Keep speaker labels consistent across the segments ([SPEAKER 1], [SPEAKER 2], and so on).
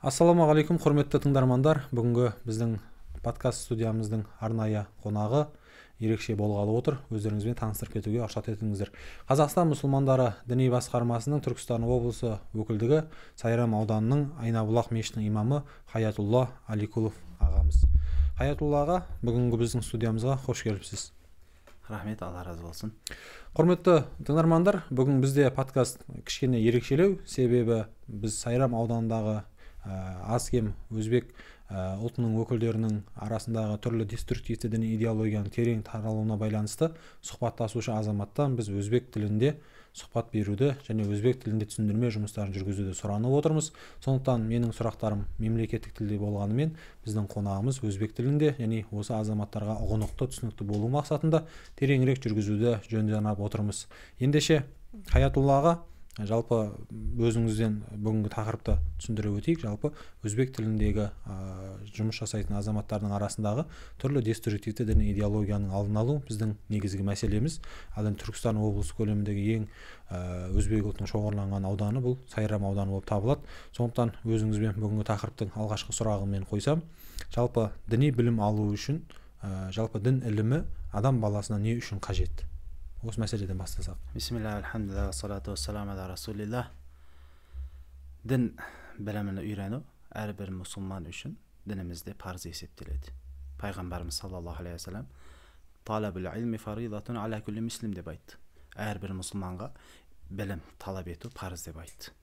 [SPEAKER 1] Ассалаумағалейкум, құрметті тыңдармандар. Бүгінгі біздің подкаст студиямыздың арнайы қонағы ерекше болғалы отыр. Өздеріңізбен таныстырып кетуге рұқсат етіңіздер. Қазақстан мұсылмандары діни басқармасының Түркістан облысы өкілдігі Сайрам ауданының Айнабұлақ мешітінің имамы Хаятулла Аликулов ағамыз. Хаятулла аға, бүгінгі біздің студиямызға қош келіпсіз.
[SPEAKER 2] Рахмет, Алла разы болсын.
[SPEAKER 1] Құрметті тыңдармандар, бүгін бізде подкаст кішкене ерекшелеу, себебі біз Сайрам ауданындағы аз кем өзбек ұлтының өкілдерінің арасындағы түрлі деструктивті діни идеологияның терең таралуына байланысты сұхбаттасушы азаматтан біз өзбек тілінде сұхбат беруді және өзбек тілінде түсіндірме жұмыстарын жүргізуді сұранып отырмыз. Сондықтан менің сұрақтарым мемлекеттік тілде болғанымен, біздің қонағымыз өзбек тілінде, және осы азаматтарға ұғынықты, түсінікті болу мақсатында тереңірек жүргізуді жөн санап отырмыз. Ендеше Хаятулла аға, жалпы өзіңізден бүгінгі тақырыпты түсіндіре өтейік. Жалпы өзбек тіліндегі жұмыс жасайтын азаматтардың арасындағы түрлі деструктивті діни идеологияның алдын алу біздің негізгі мәселеміз. Ал енді Түркістан облысы көлеміндегі ең өзбек ұлтының шоғырланған ауданы бұл Сайрам ауданы болып табылады. Сондықтан өзіңізбен бүгінгі тақырыптың алғашқы сұрағымен қойсам, жалпы діни білім алу үшін, жалпы дін ілімі адам баласына не үшін қажет? Осы мәселеден бастасақ.
[SPEAKER 2] Бисмилlah, алхамдулилlah, салату вассалам аля расулилlah. Дін білімін үйрену әрбір мұсылман үшін дінімізде парыз есептеледі. Пайғамбарымыз саллаллаху алейхи вассалам талабул илми фаридатун аля кулли муслим деп айтты. Әрбір мұсылманға білім талап ету парыз деп айтты.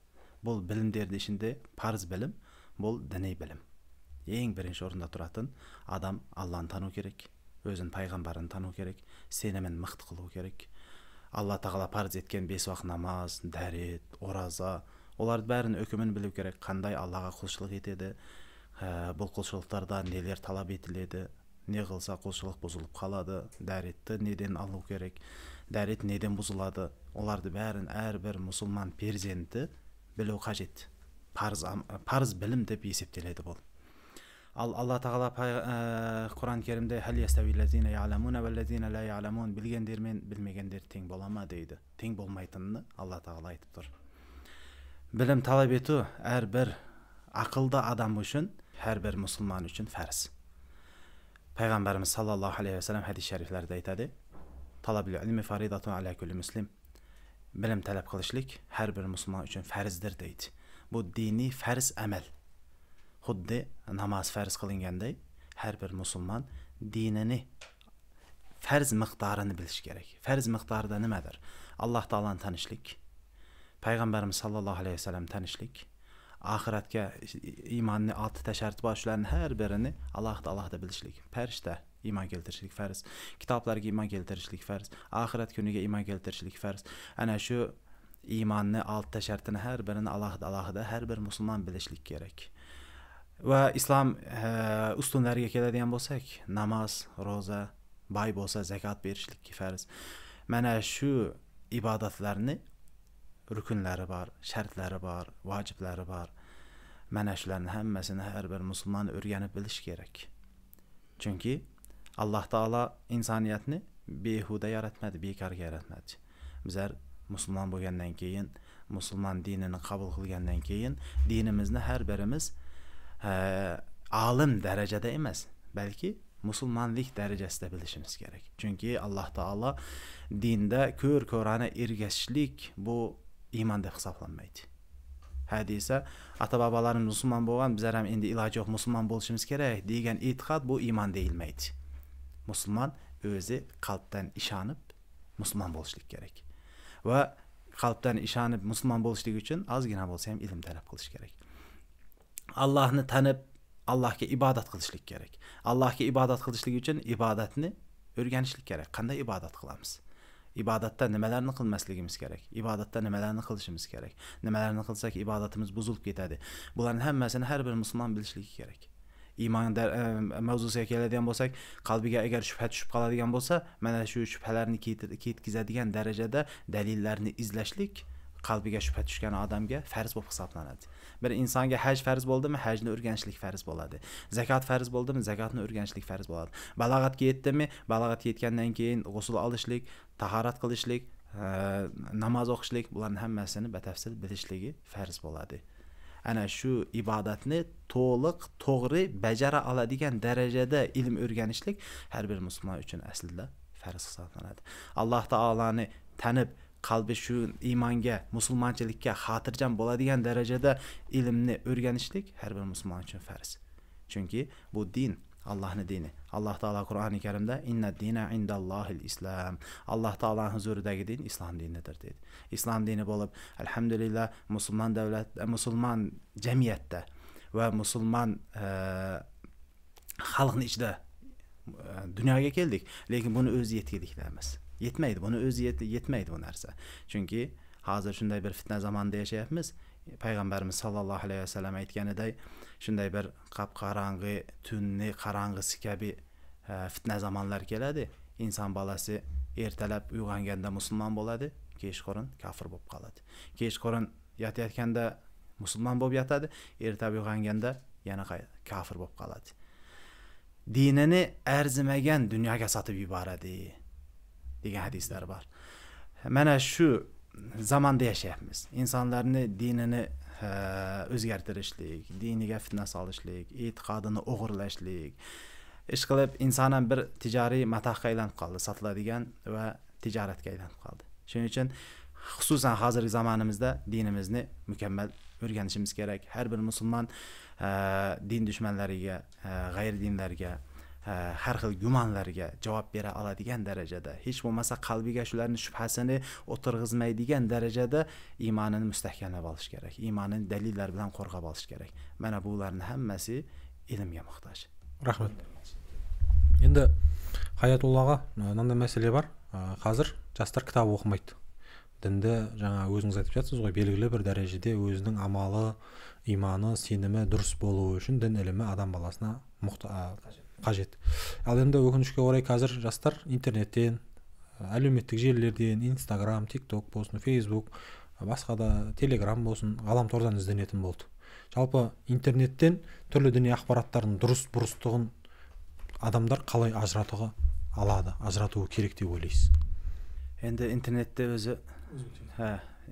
[SPEAKER 2] Бұл білімдердің ішінде парыз білім, бұл діни білім. Ең бірінші орында тұратын адам Алланы тану керек, өзін пайғамбарын тану керек, сенімін мықты қылу керек. Алла тағала парыз еткен 5 уақыт намаз, дәрет, ораза, олардың бәрін үкімін білу керек. Қандай Аллаға құлшылық етеді, бұл құлшылықтарда нелер талап етіледі, не қылса құлшылық бұзылып қалады, дәретті неден алу керек, дәрет неден бұзылады, оларды бәрін әрбір мұсылман перзенті білу қажет. Парыз білім деп есептеледі бұл. Ал Алла тағала Құран керімде «Хәл ястауиллазина я'ламуна валлазина ла я'ламун» білгендер мен білмегендер тең бола ма дейді. Тең болмайтынын Алла тағала айтып тұр. Білім талап ету әрбір ақылды адам үшін, әрбір мұсылман үшін фарыз. Пайғамбарымыз саллаллаху алейхи вассалам хадис шарифлерде айтады: «Талабул илми фаридатун аля кулли муслим». Білім талап қылышлық әрбір мұсылман үшін фарыздыр дейді. Бұл дини фарыз әмел. Xuddi namaz fərz qılınğanday, hər bir musulman dinini, fərz miqdarını biliş gerek. Fərz miqdarı da nədir? Allah Taala'nı tanışlıq, Peyğəmbərimiz sallallahu aleyhi ve sellem tanışlıq, ahiretə imanın 6 şərti var, şuların hər birini Allah da bilişlik. Pərişdə iman keltirishlik fərz, kitablarga iman keltirishlik fərz, ahiret günüge iman keltirishlik fərz. Ana şu imanın 6 şərtini hər birini Allah da hər bir musulman bilişlik gerek. Ve İslam üstünleriga keladigan bo'lsak, namaz, roza, bay bo'lsa zakat berishlik farz. Mana shu ibodatlarni rukunlari bor, shartlari bor, vajiblari bor. Mana shularning hammasini har bir musulmon o'rganib bilish kerak. Chunki Alloh taolo insoniyatni behuda yaratmadi, bekorga yaratmadi. Bizlar musulmon bo'lgandan keyin, musulmon dinini qabul qilgandan keyin dinimizni har birimiz alim derecede emas, belki musulmanlık derecesinde bilişimiz gerek. Çünkü Allah Taala dinde kör-körane ergeçlik bu iman deb hesaplanmaydı. Hadise ata babalarımız musulman bolgan, bizler hem indi ilacı yok musulman boluşumuz gerek degan etiqad bu iman değilmeydi. Musulman özü kalpten işanıp musulman boluşlik gerek. Ve kalpten işanıp musulman boluşlik için azgina bolsa hem ilim talep kılış gerek. Allah'ını tanıp Allah'a ibadet kılışlık gerek. Allah'a ibadet kılışlık için ibadetini örgenişlik gerek. Qanday ibadet kılamız? İbadette nemelerini kılmasligimiz gerek. İbadette nemelerini kılışımız gerek. Nemelerini kılsak ibadetimiz bozulup ketadi. Bunların hemmesini her bir Müslüman bilişlik gerek. İman mavzusiga keladigan bo'lsak, qalbiga agar shubha tushib qoladigan bo'lsa, mana shu shubhalarni ketkizadigan darajada dalillarni izlashlik qalbiga shubha tushgan odamga farz bo'lib hisoblanadi. Bir insonga haj farz bo'ldimi, hajni o'rganishlik farz bo'ladi. Zakat farz bo'ldimi, zakatni o'rganishlik farz bo'ladi. Balog'atga yetdimi, balog'atga yetgandan keyin g'usl olishlik, tahorat qilishlik, namoz o'qishlik, bularning hammasini batafsil bilishligi farz bo'ladi. ana shu ibodatni to'liq to'g'ri bajara oladigan darajada ilm o'rganishlik har bir musulmon uchun aslida farz hisoblanadi. Alloh taoloni tanib, qalbi shu iymonga, musulmonchilikka xotirjam bo'ladigan darajada ilmni o'rganishlik har bir musulmon uchun farz. Chunki bu din Allah'ın dini. Allah Teala Kur'an-ı Kerim'de inna dina indallahil islam. Allah Teala'nın huzuridagi din İslam dinidir dedi. İslam dini bolup elhamdülillah Müslüman devlet, Müslüman cemiyette ve Müslüman halkın içinde dünyaya geldik. Lekin bunu öz yetkiliklerimiz. Yetmeydi. Bunu öz yetmeydi bu narsa. Çünkü hazır şunday bir fitne zamanında yaşayapmiz. Peygamberimiz sallallahu aleyhi ve sellem aytganiday shunday bir qap-qarang'i tunni qarang'isi kabi fitna zamonlar keladi. Inson bolasi ertalab uyg'onganda musulmon bo'ladi, kechqurun kofir bo'lib qoladi. Kechqurun yotayotganda musulmon bo'lib yotadi, ertalab uyg'onganda yana kofir bo'lib qoladi. Dinini arzimagan dunyoga sotib yuboradi degan hadislar bor. Mana shu zamonda yashayapmiz. İnsanlarni dinini o'zgartirishlik, diniga fitna solishlik, e'tiqodini o'g'irlashlik, ish qilib insonan bir tijoriy matohga aylanib qoldi, sotiladigan va tijoratga aylanib qoldi. Shuning uchun xususan hozirgi zamonimizda dinimizni mukammal o'rganishimiz kerak. Har bir musulmon din dushmanlariga, g'ayri dinlarga, har xil gumonlarga javob bera oladigan darajada, hech bo'lmasa qalbiga shularning shubhasini o'tirg'izmaydigan darajada iymonini mustahkamlab olish kerak. Iymonini dalillar bilan qo'rg'ab olish kerak. Mana bularning hammasi ilmga muhtoj.
[SPEAKER 1] Rahmat. Endi Hayatullahga mындай мәселе бар. Қазір жастар кітап оқымайды. Дінді жаңа өзіңіз айтып жатсыз ғой, белгілі бір дәрежеде өзінің амалы, иманы, сенімі дұрыс болуы үшін дін ілімі адам баласына қажет. Ал енді өкінішке орай қазір жастар интернеттен, әлеуметтік желілерден, Instagram, TikTok болсын, Facebook, басқа да Telegram болсын, ғаламтордан ізденетін болды. Жалпы интернеттен түрлі діни ақпараттардың дұрыс-бұрыстығын адамдар қалай ажыратуға алады, ажыратуы керек деп ойлайсыз?
[SPEAKER 2] Енді интернетте өзі,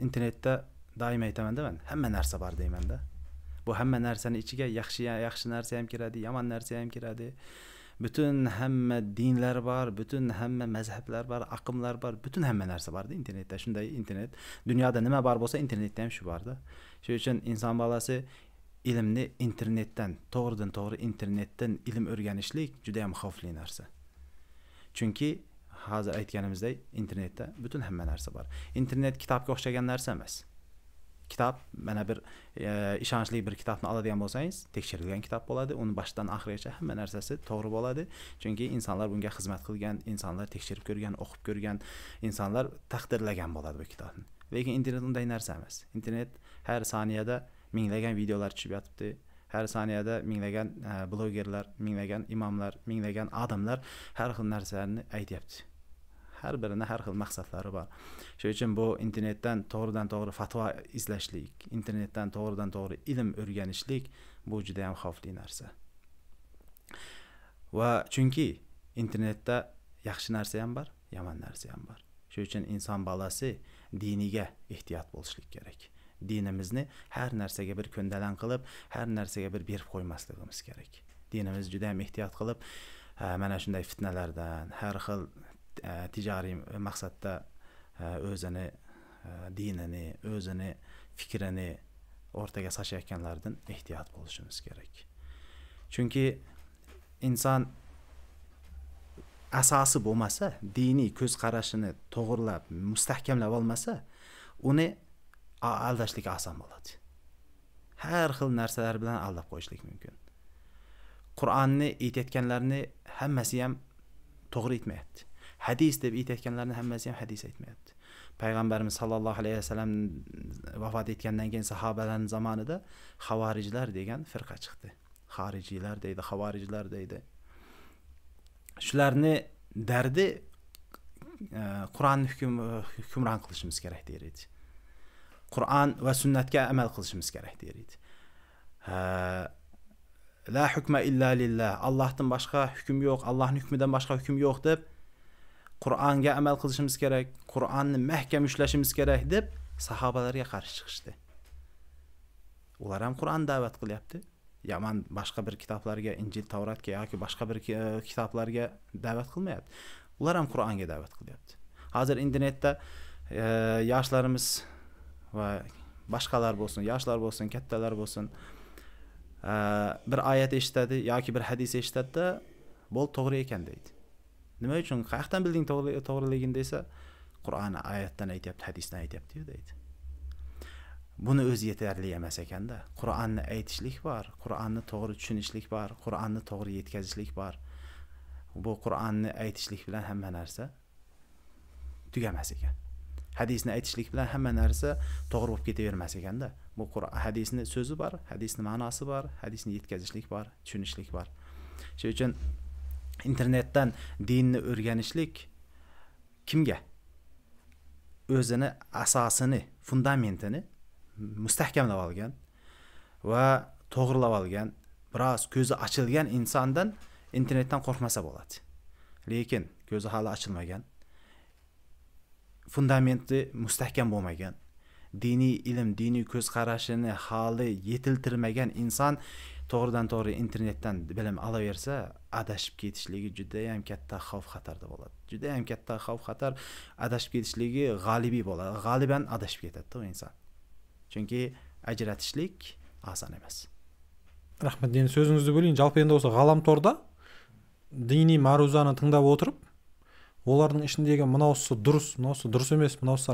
[SPEAKER 2] интернетте daim aytaman da ben, hamma narsa var deyman da. Bu hamma narsani ichiga yaxshi narsa ham kiradi, yomon narsa ham kiradi. Bütün hamma dinlar var, bütün hamma mazhablar var, aqimlar var, bütün hamma narsa var da internetda. Shunday internet, dunyoda nima bor bo'lsa internetda ham shu bor da. Shuning uchun inson bolasi ilmni internetdan, to'g'ridan to'g'ri internetdan ilm o'rganishlik juda ham xavfli narsa. Chunki hozir aytganimizdek internetda bütün hamma narsa bor. Internet kitobga o'xshagan narsa emas. Kitap, mana bir ishonchli bir kitobni oladigan bo'lsangiz, tekshirilgan kitob bo'ladi. Uni boshdan oxirigacha hamma narsasi to'g'ri bo'ladi. Chunki insonlar bunga xizmat qilgan, insonlar tekshirib ko'rgan, o'qib ko'rgan, insonlar taqdirlagan bo'ladi bu kitobni. Lekin internet unday narsa emas. Internet har soniyada minglagan videolar tushib yotibdi. Har soniyada minglagan blogerlar, minglagan imomlar, minglagan odamlar har xil narsalarni aytyapti. Har birine har xil maqsadlari bor. Shuning uchun bu internetdan to'g'ridan to'g'ri fatvo izlashlik, internetdan to'g'ridan to'g'ri ilm o'rganishlik bu juda ham xavfli narsa. Va chunki internetda yaxshi narsa ham bor, yomon narsa ham bor. Shuning uchun inson bolasi diniga ehtiyot bo'lishlik kerak. Dinimizni har narsaga bir ko'ndalang qilib, har narsaga bir berib qo'ymasligimiz kerak. Dinimiz juda ham ehtiyot qilib, mana shunday fitnalardan, har xil ticari maqsadda o'zini dinini, o'zini fikrini o'rtaga sochayotganlardan ehtiyot bo'lishimiz kerak. Chunki inson asosi bo'lmasa, diniy ko'z qarashini to'g'rilab, mustahkamlab olmasa, uni aldashlik oson bo'ladi. Har xil narsalar bilan aldab qo'yishlik mumkin. Qur'onni aytayotganlarni hammasi ham to'g'ri aytmayapti. Hadis deb aytayotganlarning hammasi ham hadis aytmayapti. Payg'ambarimiz sallallohu alayhi vasallam vafot etgandan keyin sahobalarning zamonida xavorijlar degan firqa chiqdi. Xorijiylar deydi, xavorijlar deydi. Shularni dardi Qur'onni hukmron qilishimiz kerak deydi. Qur'on va sunnatga amal qilishimiz kerak deydi. La hukma illa lillah. Allohdan boshqa hukm yo'q, Allohning hukmidan boshqa hukm yo'q deb Qur'onga amal qilishimiz kerak, Qur'onni mahkam ushlashimiz kerak deb sahobalarga qarshi chiqishdi. Ular ham Qur'on da'vat qilyapti. Yaman boshqa bir kitoblarga, Injil, Tavratga yoki boshqa bir kitoblarga da'vat qilmayapti. Ular ham Qur'onga da'vat qilyapti. Hozir internetda yoshlarimiz va boshqalar bo'lsin, yoshlar bo'lsin, kattalar bo'lsin, bir oyat eshitadi yoki bir hadis eshitadi, bo'l to'g'ri ekan deydi. Nima uchun? Qayerdan bilding to'g'riligini desa, Qur'on oyatdan aytibdi, hadisdan aytibdi deydi. Buni o'zi yetarli emas ekanda. Qur'onni aytishlik bor, Qur'onni to'g'ri tushunishlik bor, Qur'onni to'g'ri yetkazishlik bor. Bu Qur'onni aytishlik bilan hamma narsa tugamas ekan. Hadisni aytishlik bilan hamma narsa to'g'ri bo'lib ketavermas ekanda. Bu hadisning so'zi bor, hadisning ma'nosi bor, hadisni yetkazishlik bor, tushunishlik bor. Shuning uchun internetdan dinni o'rganishlik kimga? O'zini asosini, fundamentini mustahkamlab olgan va to'g'rilab olgan, biroz ko'zi ochilgan insondan internetdan qo'rqmasa bo'ladi. Lekin ko'zi hali ochilmagan, fundamenti mustahkam bo'lmagan, diniy ilm, diniy ko'z qarashini hali yetiltirmagan inson to'g'ridan to'g'ri internetdan bilim olaversa, adashib ketishligi juda ham katta xavf xatarda bo'ladi. Juda ham katta xavf xatar, adashib ketishligi g'olibiy bo'ladi. G'oliban adashib ketadi u inson. Chunki ajratishlik oson emas.
[SPEAKER 1] Rahmat, endi so'zingizni bo'ling. Жалпы endi o'sha g'alamtorda diniy ma'ruzani tinglab o'tirib, ularning ishindagi mınavsi dұрыс емес, mınavsi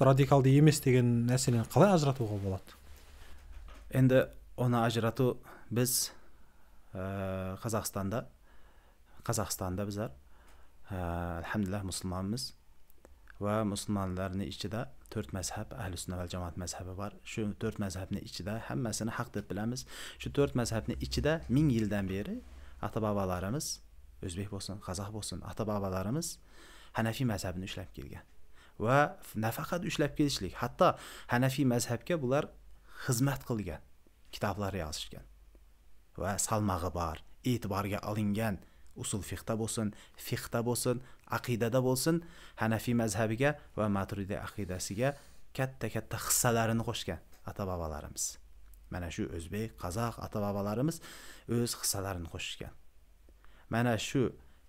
[SPEAKER 1] радикалды емес деген нәрсені қалай ажыратуға болады?
[SPEAKER 2] Endi onu ajratu biz Қазақстанда bizler elhamdülillah Müslümanımız ve Müslümanların içinde 4 mezhep, Ahl-i vel Cemaat mezhebi var. Şu 4 mezhebin içinde hemmesini hak deb bilemiz. Şu 4 mezhebin içinde 1000 yıldan beri ata-babalarımız, Özbek olsun, Kazak olsun, ata-babalarımız Hanefi mezhebini işlep gelgen. Ve nafaqat işlep gelişlik. Hatta Hanefi mezhebke bular hizmet kılgan. Kitapları yazışgan. Ve salmağı var, itibarga alingan, usul fiqhda bolsun, fiqhda bolsun, aqidada bolsun, Hanefi mezhebiga ve Maturidi aqidasiga katta hissalarini qo'shgan ata-babalarimiz. Mana shu O'zbek, Qozoq ata-babalarimiz o'z hissalarini qo'shgan. Mana shu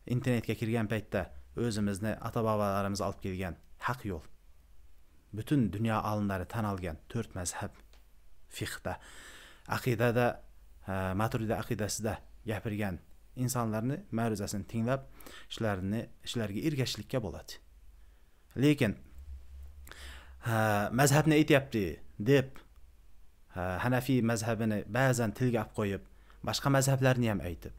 [SPEAKER 2] internetga kirgan paytda o'zimizni ata-babalarimiz olib kelgan haq yo'l. Bütün dünya alimlari tan olgan 4 mezheb fiqhda, aqidada, Maturidi aqidasida gapirgan insonlarni ma'ruzasini tinglab, ishlarga ergashishlikka bo'ladi. Lekin mazhabni aytyapti deb Hanefi mazhabini ba'zan tilga olib qo'yib, boshqa mazhablarni ham aytib,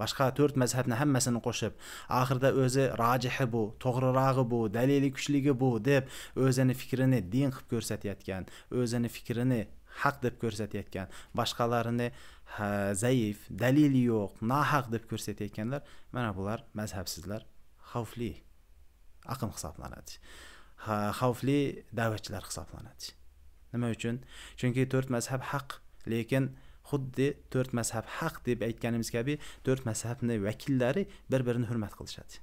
[SPEAKER 2] boshqa 4 mazhabni hammasini qo'shib, oxirida o'zi rojihi bu, to'g'rirog'i bu, dalili kuchligi bu deb o'zini fikrini din qilib ko'rsatayotgan, o'zini fikrini haq deb ko'rsatayotgan, boshqalarini zaif, dalili yo'q, nohaq deb ko'rsatayotganlar, mana bular mazhabsizlar, xavfli aqm hisoblanadi. Xavfli da'vatchilar hisoblanadi. Nima uchun? Chunki 4 mazhab haq, lekin xuddi 4 mazhab haq deb aytganimiz kabi 4 mazhabning vakillari bir-birini hurmat qilishadi.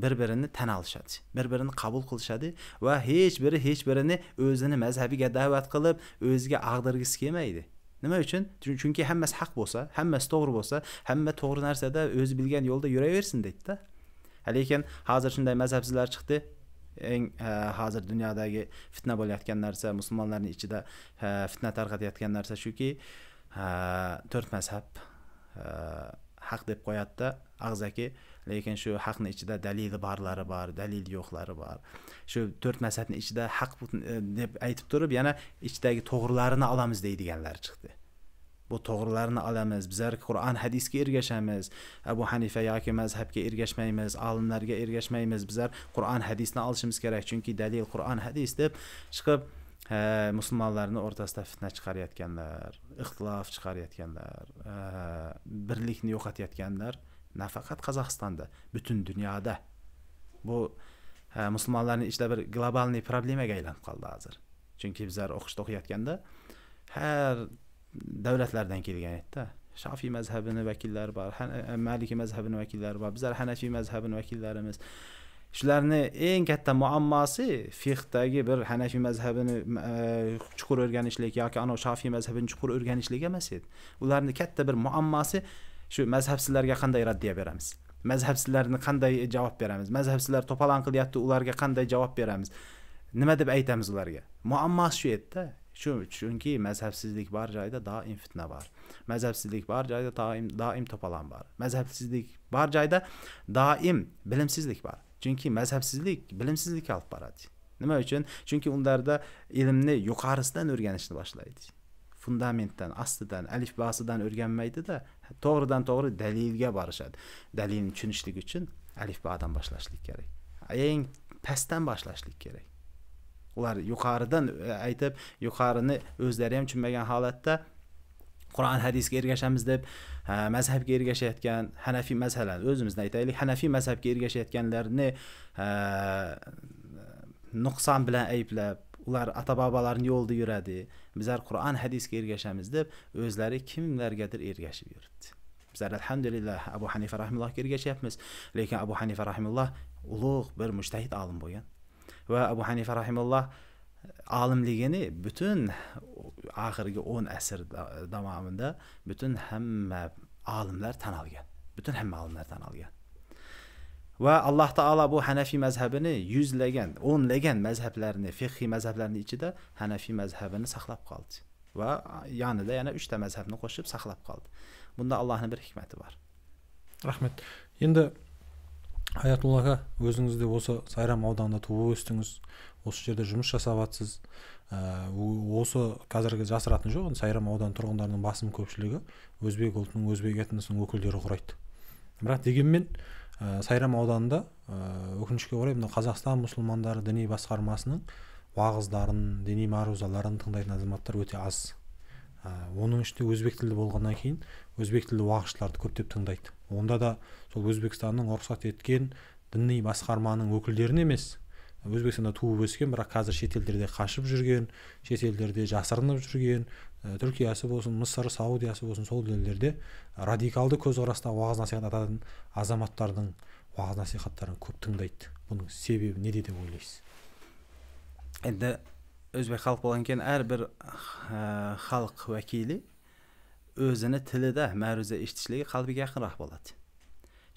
[SPEAKER 2] Bir-birini tan olishadi, bir-birini qabul qilishadi va hech birini o'zini mazhabiga da'vat qilib, o'ziga ag'dirgisi kelmaydi. Nima uchun? Chunki hammasi haq bo'lsa, hammasi to'g'ri bo'lsa, hamma to'g'ri narsada o'zi bilgan yo'lda yuraversin deydi-da. Lekin hozir shunday mazhabsizlar chiqdi. Eng hozir dunyodagi fitna bo'layotgan narsa, musulmonlarning ichida fitna tarqatayotgan narsa shuki, 4 mazhab haq deb qo'yadi-da, og'zaki, lekin shu haqning ichida dalili borlari bor, dalil yo'qlari bor. Shu 4 mazhabning ichida haq deb aytib turib, yana ichidagi to'g'rilarini olamiz deydiganlar chiqdi. Bu to'g'rilarini olamiz, bizlar Qur'on hadisga ergashamiz, Abu Hanifa yoki mazhabga ergashmaymiz, olimlarga ergashmaymiz, bizlar Qur'on hadisni olishimiz kerak, chunki dalil Qur'on hadis deb chiqib musulmonlarning o'rtasida fitna chiqarayotganlar, ixtilof chiqarayotganlar, birlikni yo'qotayotganlar nafaqat Qozog'istonda, butun dunyoda. Bu musulmonlarning ichida bir global problemaga aylanib qoldi hozir. Chunki bizlar o'qishda o'qiyotganda har davlatlardan kelgan edi. Shafiy mazhabining vakillari bor, Maliki mazhabining vakillari bor, bizlar Hanafi mazhabining vakillarimiz. Shularni eng katta muammosi fiqhdagi bir Hanafiy mazhabini chuqur o'rganishlik yoki ana Shofiy mazhabini chuqur o'rganishlik emas edi. Ularning katta bir muammosi shu mazhabsizlarga qanday raddiya beramiz? Mazhabsizlarni qanday javob beramiz? Mazhabsizlar to'polon qilyapti, ularga qanday javob beramiz? Nima deb aytamiz ularga? Muammosi shu edi-da. Chunki mazhabsizlik bor joyda doim fitna bor. Mazhabsizlik bor joyda doim to'polon bor. Mazhabsizlik bor joyda doim bilimsizlik bor. Chunki mazhabsizlik bilimsizlikka olib boradi. Nima uchun? Chunki ularda ilmni yuqorisidan o'rganishni boshlaydi. Fundamentdan, astidan, alifbosidan o'rganmaydi-da, to'g'ridan-to'g'ri dalilga borishadi. Dalilni tushunishlik uchun alifbodan boshlashlik kerak. Eng pastdan boshlashlik kerak. Ular yuqoridan aytib, yuqorini o'zlari ham tushunmagan holatda Qur'on hadisga ergashamiz deb mazhabga ergashayotgan Hanafiy mazhablarni o'zimizni aytaylik, Hanafiy mazhabga ergashayotganlarni nuqson bilan ayblab, ular ata-bobolarning yo'lida yuradi. Bizlar Qur'on hadisga ergashamiz deb o'zlari kimlargadir ergashib yuribdi. Bizlar alhamdulillah Abu Hanifa rahimahullohga ergashyapmiz, lekin Abu Hanifa rahimahulloh ulug' bir mujtahid olim bo'lgan. Va Abu Hanifa rahimahulloh olimligini butun oxirgi 10 asr davomida butun hamma olimlar tan olgan. Butun hamma olimlar tan olgan. Va Alloh taolo bu Hanafiy mazhabini yuzlagan, o'nlagan mazhablarni, fiqhiy mazhablarning ichida Hanafiy mazhabini saqlab qoldi. Va yonida yana 3 ta mazhabni qo'shib saqlab qoldi. Bunda Allohning bir hikmati bor.
[SPEAKER 1] Rahmat. Endi Hayatulloh aka, o'zingiz de bo'lsa Sayram audanida tug'ib o'sdingiz, o'sha yerda жұмыс жасаватсыз. Осы қазіргі жасыратын жоқ, Сайрам ауданы тұрғындарының басым көпшілігі өзбек ұлтының, өзбек этносының өкілдері құрайды. Бірақ дегенмен Сайрам ауданында өкінішке орай мына Қазақстан мұсылмандары діни басқармасының уағыздарын, діни мағрузаларын тыңдайтын азаматтар өте аз. Оның ішінде өзбек тілді болғаннан кейін өзбек тілді уағызшыларды көптеп тыңдайды. Онда да сол Өзбекстанның рұқсат еткен діни басқарманың өкілдерін емес, Өзбекстанда туып өскен, бірақ қазір шетелдерде қашып жүрген, шетелдерде жасырынып жүрген, Түркиясы болсын, Мысыр, Саудиясы болсын, сол елдерде радикалды көзқараста уағыз насихат ататын азаматтардың уағыз насихаттарын көп тыңдайды. Бұның себебі неде деп ойлайсыз?
[SPEAKER 2] Енді өзбек халық болған кейін әрбір халық вәкилі өзіні тіліде мәруза eshtishligi qalbiga yaqinroq bo'ladi.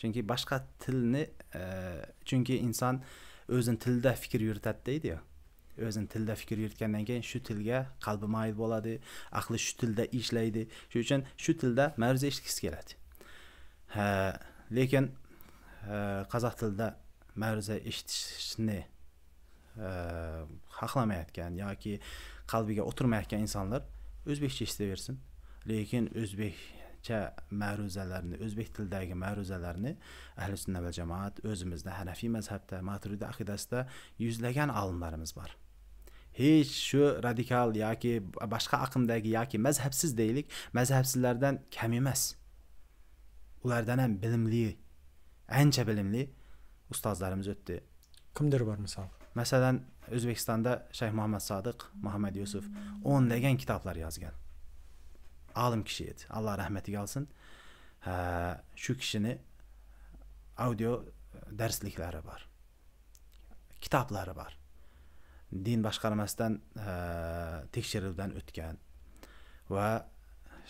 [SPEAKER 2] Chunki boshqa tilni chunki inson o'zin tilda fikr yuritadi deydi-ya. O'zin tilda fikr yuritgandan keyin shu tilga qalbi mayil bo'ladi, aqli shu tilda ishlaydi. Shuning uchun shu tilda ma'ruza eshitgisi keladi. Lekin qozoq tilida ma'ruza eshitishni xohlamayotgan yoki qalbiga o'tirmayotgan insonlar o'zbekcha eshitaversin. Lekin o'zbekcha ma'ruzalarni, o'zbek tilidagi ma'ruzalarni ahli sunna va jamoat o'zimizda Hanafiy mazhabda, Maturidi aqidasida yuzlagan olimlarimiz bor. Hech shu radikal yoki boshqa aqimdagi yoki mazhabsiz deylik, mazhabsizlardan kam emas. Ulardan ham bilimli, ancha bilimli ustozlarimiz o'tdi.
[SPEAKER 1] Kimdir bor misol?
[SPEAKER 2] Masalan, O'zbekistonda Shayx Muhammad Sodiq, Muhammad Yusuf o'nlagan kitoblar yozgan. Alim kishi edi. Alloh rahmatiga olsin. Shu kishini audio darsliklari bor. Kitoblari bor. Din boshqarmasidan tekshiruvdan o'tgan va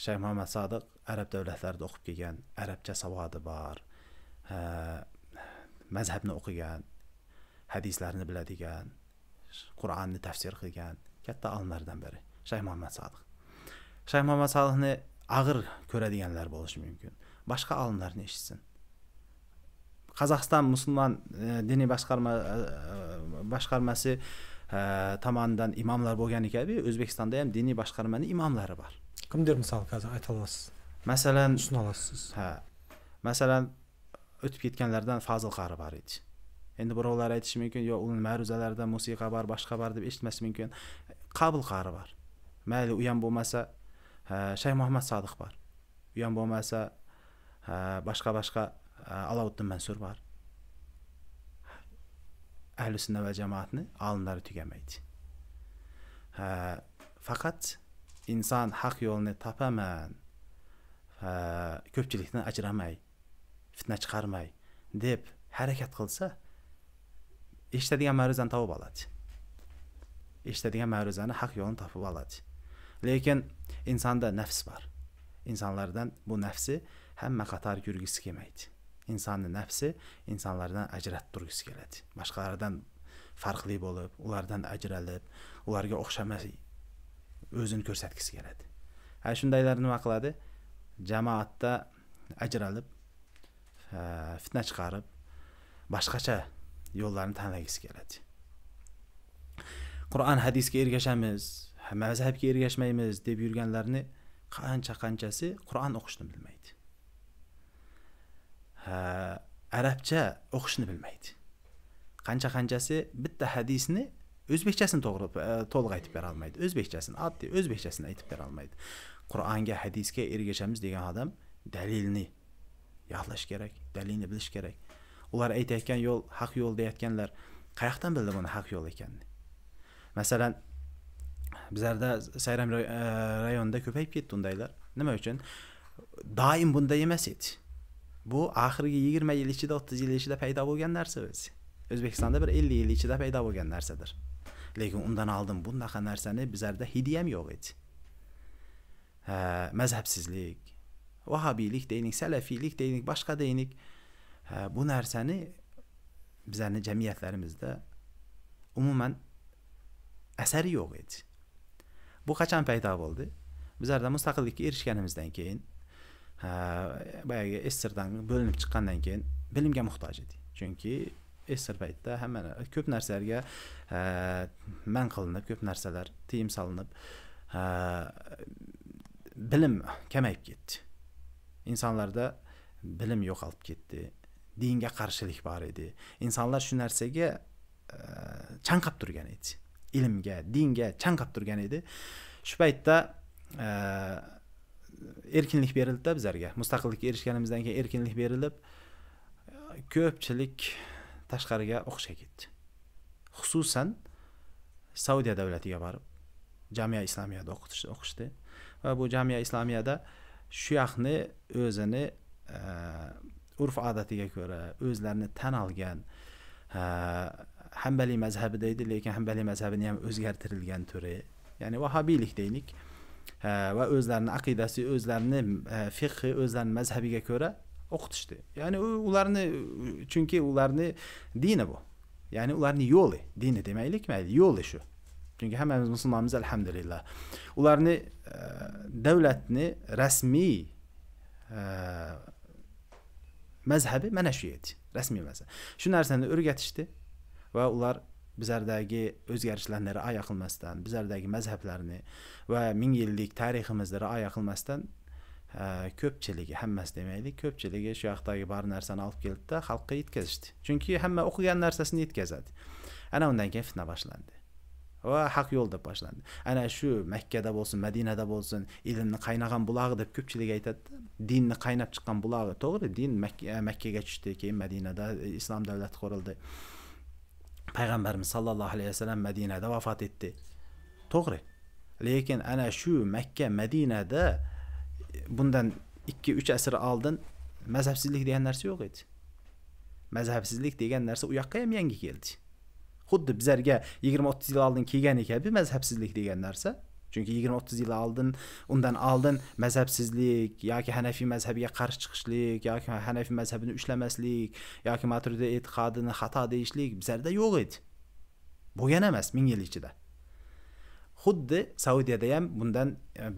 [SPEAKER 2] Shayx Muhammad Sodiq arab davlatlarida o'qib kelgan, arabcha savodi bor. Mazhabni o'qigan, hadislarni biladigan, Qur'onni tafsir qilgan katta olimlardan biri Shayx Muhammad Sodiq. Shayx Muhammad Sodiqni og'ir ko'radiganlar bo'lishi mumkin. Boshqa olimlarni eshitsin. Qozog'iston musulmon diniy boshqarmasi tomonidan imomlar bo'lgani kabi O'zbekistonda ham diniy boshqarmaning imomlari bor.
[SPEAKER 1] Kimdir misol hozir ayta olasiz?
[SPEAKER 2] Masalan,
[SPEAKER 1] Tusuna olasiz.
[SPEAKER 2] Masalan, o'tib ketganlardan Fazil qari bor edi. Endi birovlar aytishi mumkin, yo uning ma'ruzalarida musiqa bor, boshqa bor deb eshitmasi mumkin. Qabul qari bor. Mayli u ham bo'lmasa, Shayx Muhammad Sodiq bor. U ham bo'lmasa, boshqa Alauddin Mansur bor. Ahli sunna va jamoatni olimlari tugamaydi. Faqat inson haq yo'lni topaman, ko'pchilikdan ajramay, fitna chiqarmay deb harakat qilsa, eshitadigan ma'ruzani topib oladi. Eshitadigan ma'ruzani haq yo'lini topib oladi. Lekin insonda nafs bor. İnsanlardan bu nafsi hamma qator yurgisi kelmaydi. İnsanning nafsi insonlardan ajrattirgisi keladi. Boshqalardan farqli bo'lib, ulardan ajralib, ularga o'xshamay o'zini ko'rsatgisi keladi. Shundaylar nima qiladi? Jamoatda ajralib, fitna chiqarib, boshqacha yo'llarni tanlagisi keladi. Qur'on hadisga ergashamiz, mazhabga ergashmaymiz deb yurganlarni qanchasi Qur'on o'qishni bilmaydi. Arabcha o'qishni bilmaydi. Qanchasi bitta hadisni o'zbekchasini to'liq aytib bera olmaydi. O'zbekchasini, oddiy o'zbekchasini aytib bera olmaydi. Qur'onga, hadisga ergashamiz degan odam dalilni yaxlash kerak, dalilni bilish kerak. Ular aytayotgan yo'l haq yo'l deyotganlar qayoqdan bildi buni haq yo'l ekanini? Masalan, bizlarda Sayram rayonida ko'payib ketdi undaylar. Nima uchun? Doim bunday emas edi. Bu oxirgi 20 yil ichida, 30 yil ichida paydo bo'lgan narsa o'zi. O'zbekistonda bir 50 yil ichida paydo bo'lgan narsadir. Lekin undan oldin bunaqa narsani bizlarda hidi ham yo'q edi. Mazhabsizlik, vahobiylik deylik, salafiylik deylik, boshqa deylik. Bu narsani bizlarning jamiyatlarimizda umuman asari yo'q edi. Bu qachon paydo bo'ldi? Bizlarda mustaqillikka erishganimizdan keyin, boyagi SSRdan bo'linib chiqqandan keyin bilimga muhtoj edi. Chunki SSR paytda hamma ko'p narsalarga man qilinib, ko'p narsalar tiyim solinib, bilim kamayib ketdi. İnsanlarda bilim yo'qolib ketdi. Dinga qarshilik bor edi. İnsanlar shu narsaga chanqab turgan edi. Ilmga, dinga chanqab turgan edi. Shu paytda erkinlik berildi bizlarga. Mustaqillikka erishganimizdan keyin erkinlik berilib, ko'pchilik tashqariga o'qishga ketdi. Xususan Saudiya davlatiga borib, Jamiya Islomiyada o'qishdi va bu Jamiya Islomiyada shu yoqni o'zini urf odatiga ko'ra o'zlarini tan olgan Hanbali mazhabi deydi, lekin Hanbali mazhabini ham o'zgartirilgan turi, ya'ni vahobiylik deylik, va o'zlarining aqidasi, o'zlarining fiqhi, o'zlarining mazhabiga ko'ra o'qitishdi. Ya'ni chunki ularning dini bu. Ya'ni ularning yo'li, dini demaylik, mayli, yo'li shu. Chunki hammamiz musulmonmiz alhamdulillah. Ularni davlatni rasmiy mazhabi mana shu edi, rasmiy mazhab. Shu narsani o'rgatishdi va ular bizlardagi o'zgarishlarni rioya qilmasdan, bizlardagi mazhablarni va 1000 yillik tariximizni rioya qilmasdan ko'pchiligi, hammasi demaylik, ko'pchiligi shu yoqdagi bor narsani olib keldi-da xalqqa yetkazishdi. Chunki hamma o'qigan narsasini yetkazadi. Ana undan keyin fitna boshlandi. Va haq yo'l deb boshlandi. Ana shu Makkada bo'lsin, Madinada bo'lsin, ilmni qaynagan bulog'i deb ko'pchilik aytadi. Dinni qaynab chiqqan bulog'i, to'g'ri, din Makkaga tushdi, keyin Madinada islom davlati qurildi. Payg'ambarimiz sallallohu alayhi vasallam Madinada vafot etdi. To'g'ri. Lekin ana shu Makka, Madinada bundan 2-3 asr oldin mazhabsizlik degan narsa yo'q edi. Mazhabsizlik degan narsa u yoqqa ham yangi keldi. Xuddi bizlarga 20-30 yil oldin kelgan ekan mazhabsizlik degan narsa. Chunki 20-30 yil oldin, undan oldin mazhabsizlik yoki Hanafiy mazhabiga qarshi chiqishlik yoki Hanafiy mazhabini ushlamaslik yoki Maturidi e'tiqodini xato deyishlik bizlarda yo'q edi. Bo'lgan emas 1000 yil ichida. Xuddi Saudiyada ham bundan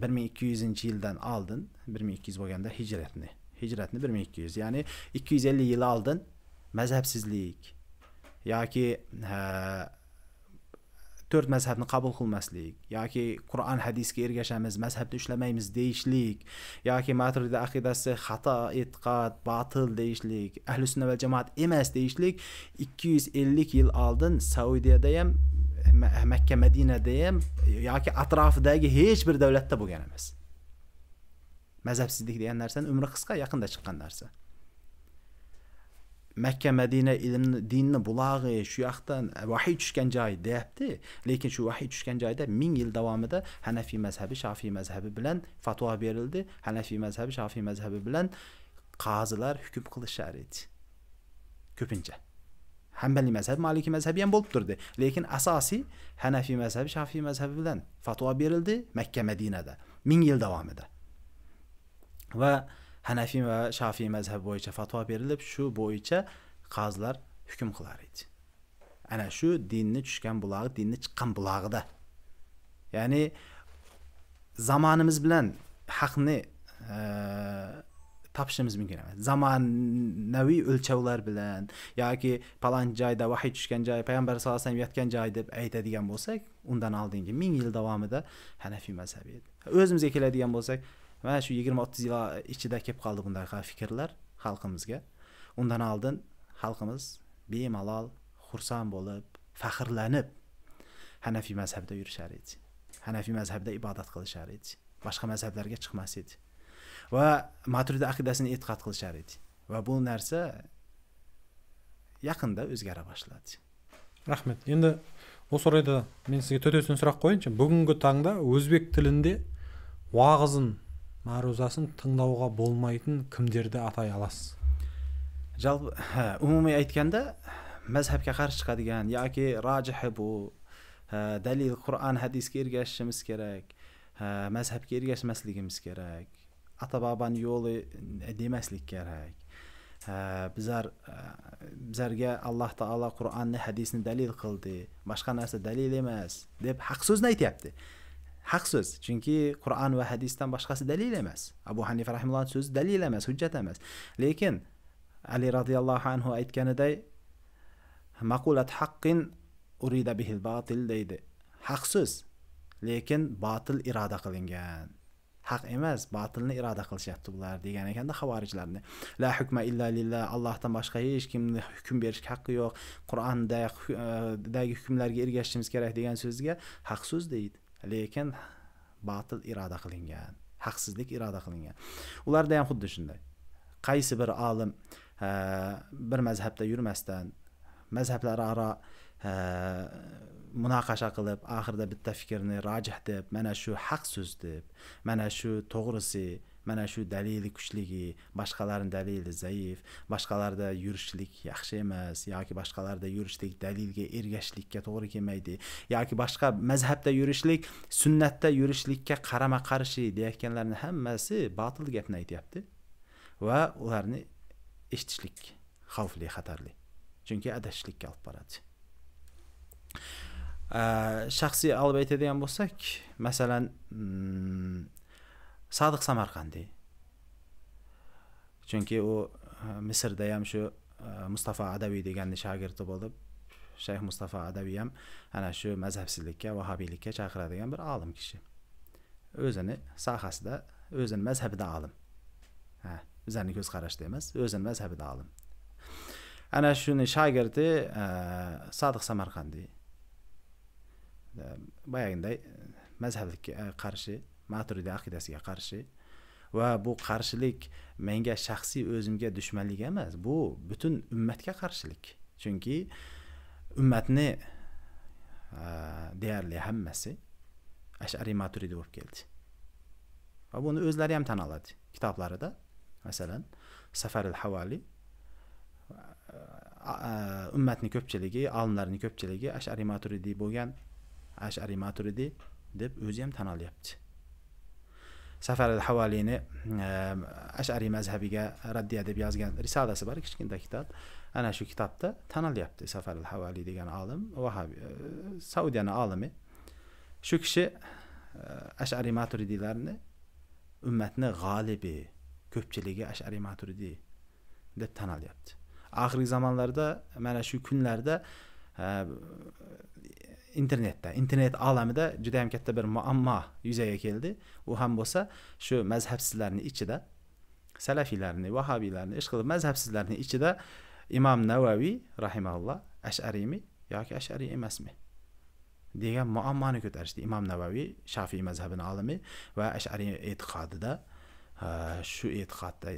[SPEAKER 2] 1200-yildan oldin, 1200 bo'lganda hijratni 1200, ya'ni 250 yil oldin mazhabsizlik yoki 4 mazhabni qabul qilmaslik yoki Qur'on hadisga ergashamiz, mazhabni ushlamaymiz deyishlik yoki Maturidi aqidasi xato e'tiqod, batil deyishlik, ahli sunna va jamoat emas deyishlik 250 yil oldin Saudiyada ham, Makka, Madinada ham yoki atrofidagi hech bir davlatda bo'lgan emas. Mazhabsizlik degan narsani umri qisqa, yaqinda chiqqan narsa. Makka, Madina ilmni, dinni bulog'i shu yoqdan vahiy tushgan joy deyapti, lekin shu vahiy tushgan joyda 1000 yil davomida Hanafiy mazhabi, Shofiy mazhabi bilan fatvo berildi. Hanafiy mazhabi, Shofiy mazhabi bilan qozilar hukm qilishar edi. Ko'pincha Hanbali mazhabi, Maliki mazhabi ham bo'lib turdi. Lekin asosiy Hanafi mazhabi, Shafi'i mazhabi bilan fatvo berildi Makka, Madinada 1000 yil davomida. Va Hanafi va Shafi'i mazhabi bo'yicha fatvo berilib, shu bo'yicha qozilar hukm qilar edi. Ana shu dinni tushgan bulog'i, dinni chiqqan bulog'ida. Ya'ni zamonimiz bilan haqni topishimiz mumkin emas. Zamonaviy o'lchovlar bilan yoki palon joyda vahiy tushgan joy, payg'ambar sollallohu alayhi vasallam yotgan joy deb aytadigan bo'lsak, undan oldingi 1000 yil davomida Hanafi mazhabi edi. O'zimizga keladigan bo'lsak, mana shu 20-30 yil ichida kelib qoldi bunday fikrlar xalqimizga. Undan oldin xalqimiz bemalol, xursand bo'lib, faxrlanib Hanafi mazhabida yurishar edi. Hanafi mazhabida ibodat qilishar edi. Boshqa mazhablarga chiqmas edi. Va Maturidi aqidasini e'tiqod qilishar edi. Va bu narsa yaqinda o'zgara boshladi.
[SPEAKER 1] Rahmat. Endi o'sha orada men sizga to'tesini so'rab qo'yinchi. Bugungi tangda o'zbek tilinde va'zin, ma'ruzasin tinglovga bo'lmaydigan kimderdi atay olasiz?
[SPEAKER 2] Jalb umumiy aytganda mazhabga qarshi chiqadigan yoki rojihi bu dalil Qur'on hadisga ergashishimiz kerak, mazhabga ergashmasligimiz kerak, ata boboning yo'li demaslik kerak. Bizlarga Alloh taolo Qur'onni, hadisni dalil qildi, boshqa narsa dalil emas deb haq so'zni aytayapti. Haq so'z, chunki Qur'on va hadisdan boshqasi dalil emas. Abu Hanifa rahimahulloh so'zi dalil emas, hujjat emas. Lekin Ali radhiyallohu anhu aytganiday maqulat haqqin urida bihil batil deydi. Haq so'z, lekin batil iroda qilingan. Haq emas, batilni iroda qilishyapti bular degan ekanda xavorijlarni. La hukma illa lillah, Allohdan boshqa hech kimni hukm berishga haqqi yo'q. Qur'ondagi hukmlarga ergashishimiz kerak degan so'zga haq so'z deydi. Lekin batil iroda qilingan, haqsizlik iroda qilingan. Ularda ham xuddi shunday. Qaysi bir olim bir mazhabda yurmasdan, mazhablararo munoqasha qilib, oxirida bitta fikrni rojih deb, mana shu haq so'z deb, mana shu to'g'risi, mana shu dalili kuchligi, boshqalarning dalili zaif, boshqalarda yurishlik yaxshi emas, yoki boshqalarda yurishlik dalilga ergashishlikka to'g'ri kelmaydi, yoki boshqa mazhabda yurishlik sunnatda yurishlikka qarama-qarshi deyotganlarning hammasi batil gapni aytayapti va ularni eshitishlik xavfli, xatarli. Chunki adashishlikka olib boradi. Shaxsiy olib aytadigan bo'lsak, masalan, Sodiq Samarqandi. Chunki u Misrda ham shu Mustafa Adaviy deganning shogirdi bo'lib, Shayx Mustafa Adaviy ham ana shu mazhabsizlikka, vahobiylikka chaqiradigan bir olim kishi. O'zini sohasida, o'zini mazhabida olim. Bizlarning ko'z qarashda emas, o'zini mazhabida olim. Ana shuni shogirdi Sodiq Samarqandi. Boyaginday mazhabga qarshi, Maturidi aqidasiga qarshi va bu qarshilik menga shaxsiy o'zimga dushmanlik emas, bu butun ummatga qarshilik. Chunki ummatni deyarli hammasi Ash'ari Maturidi bo'lib keldi. Va buni o'zlari ham tan oladi. Kitoblarida, masalan, Safarul Havali ummatning ko'pchiligi, olimlarning ko'pchiligi Ash'ari Maturidi bo'lgan, Ash'ari Maturidi deb o'zi ham tan olyapti. Safar al-Havalini Ash'ari mazhabiga raddiya deb yozgan risolasi bor, kichkina kitob. Ana shu kitobda tan olyapti Safar al-Havali degan olim, Vahabiy Saudiyaning olimi. Shu kishi Ash'ari Maturidilarni ummatni g'olibi, ko'pchiligi Ash'ari Maturidi deb tan olyapti. Oxirgi zamonlarda, mana shu kunlarda internet olamida juda ham katta bir muammo yuzaga keldi. U ham bo'lsa, shu mazhabsizlarning ichida, salafiylarni, vahobiylarni, ishqilib mazhabsizlarning ichida Imom Navaviy rahimahulloh Ash'ariymi yoki Ash'ari emasmi degan muammoni ko'tarishdi. Imom Navaviy Shafi'i mazhabining olimi va Ash'ari e'tiqodida shu e'tiqodda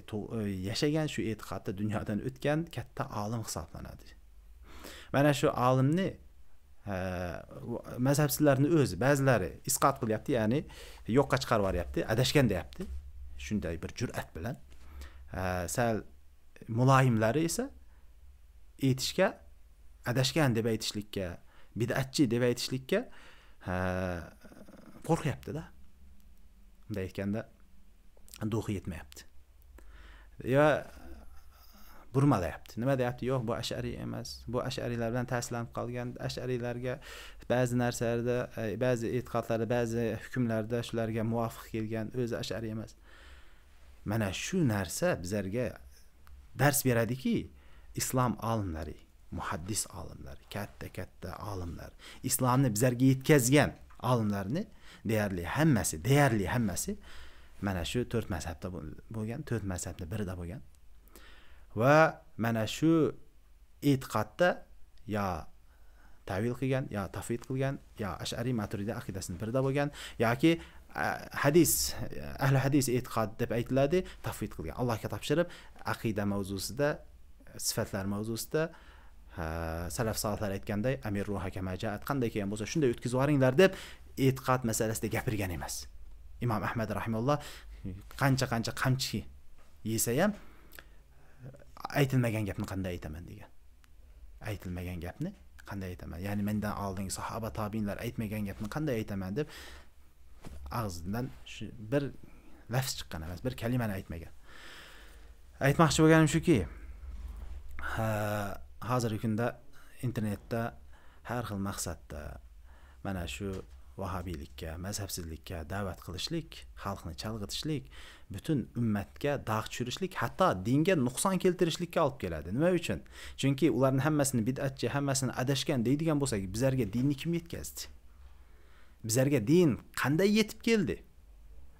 [SPEAKER 2] yashagan, shu e'tiqodda dunyodan o'tgan katta olim hisoblanadi. Mana shu olimni mazhabsizlarning o'zi ba'zilari isqot qilyapti, ya'ni yo'qqa chiqarib yuboryapti, adashgan deyapti. Shunday bir jur'at bilan. Sal muloyimlari esa aytishga adashgan deb aytishlikka, bid'atchi deb aytishlikka qo'rqyapti-da. Bunday aytganda duxi yetmayapti. Ya burmalayapti. Nima deyapti? Yo'q, bu ash'ariy emas. Bu ash'ariylar bilan ta'sirlanib qolgan. Ash'ariylarga ba'zi narsalarda, ba'zi e'tiqodlarda, ba'zi hukmlarda shularga muvofiq kelgan, o'zi ash'ariy emas. Mana shu narsa bizlarga dars beradiki, islom olimlari, muhaddis olimlari, katta olimlar, islomni bizlarga yetkazgan olimlarni deyarli hammasi mana shu 4 mazhabda bo'lgan, 4 mazhabning birida bo'lgan. Va mana shu e'tiqodda yo tavil qilgan, yo tafvid qilgan, yo ash'ariy maturidiy aqidasining birida bo'lgan yoki ahli hadis e'tiqod deb aytiladi, tafvid qilgan. Allohga topshirib aqida mavzusida, sifatlar mavzusida salaf solihlar aytganday amir ruha kama jaat, qanday kelgan bo'lsa shunday o'tkazib yuboringlar deb e'tiqod masalasida gapirgan emas. Imom Ahmad rahimahulloh qancha qamchi yesa ham aytilmagan gapni qanday aytaman degan. Aytilmagan gapni qanday aytaman? Ya'ni mendan oldingi sahoba tobiinlar aytmagan gapni qanday aytaman deb og'zidan shu bir lafz chiqqan emas, bir kalimani aytmagan. Aytmoqchi bo'lganim shuki, hozirgi kunda internetda har xil maqsadda mana shu vahobiylikka, mazhabsizlikka da'vat qilishlik, xalqni chalg'itishlik, butun ummatga dog' tushirishlik, hatto dinga nuqson keltirishlikka olib keladi. Nima uchun? Chunki ularning hammasini bid'atchi, hammasini adashgan deydigan bo'lsak, bizlarga dinni kim yetkazdi? Bizlarga din qanday yetib keldi?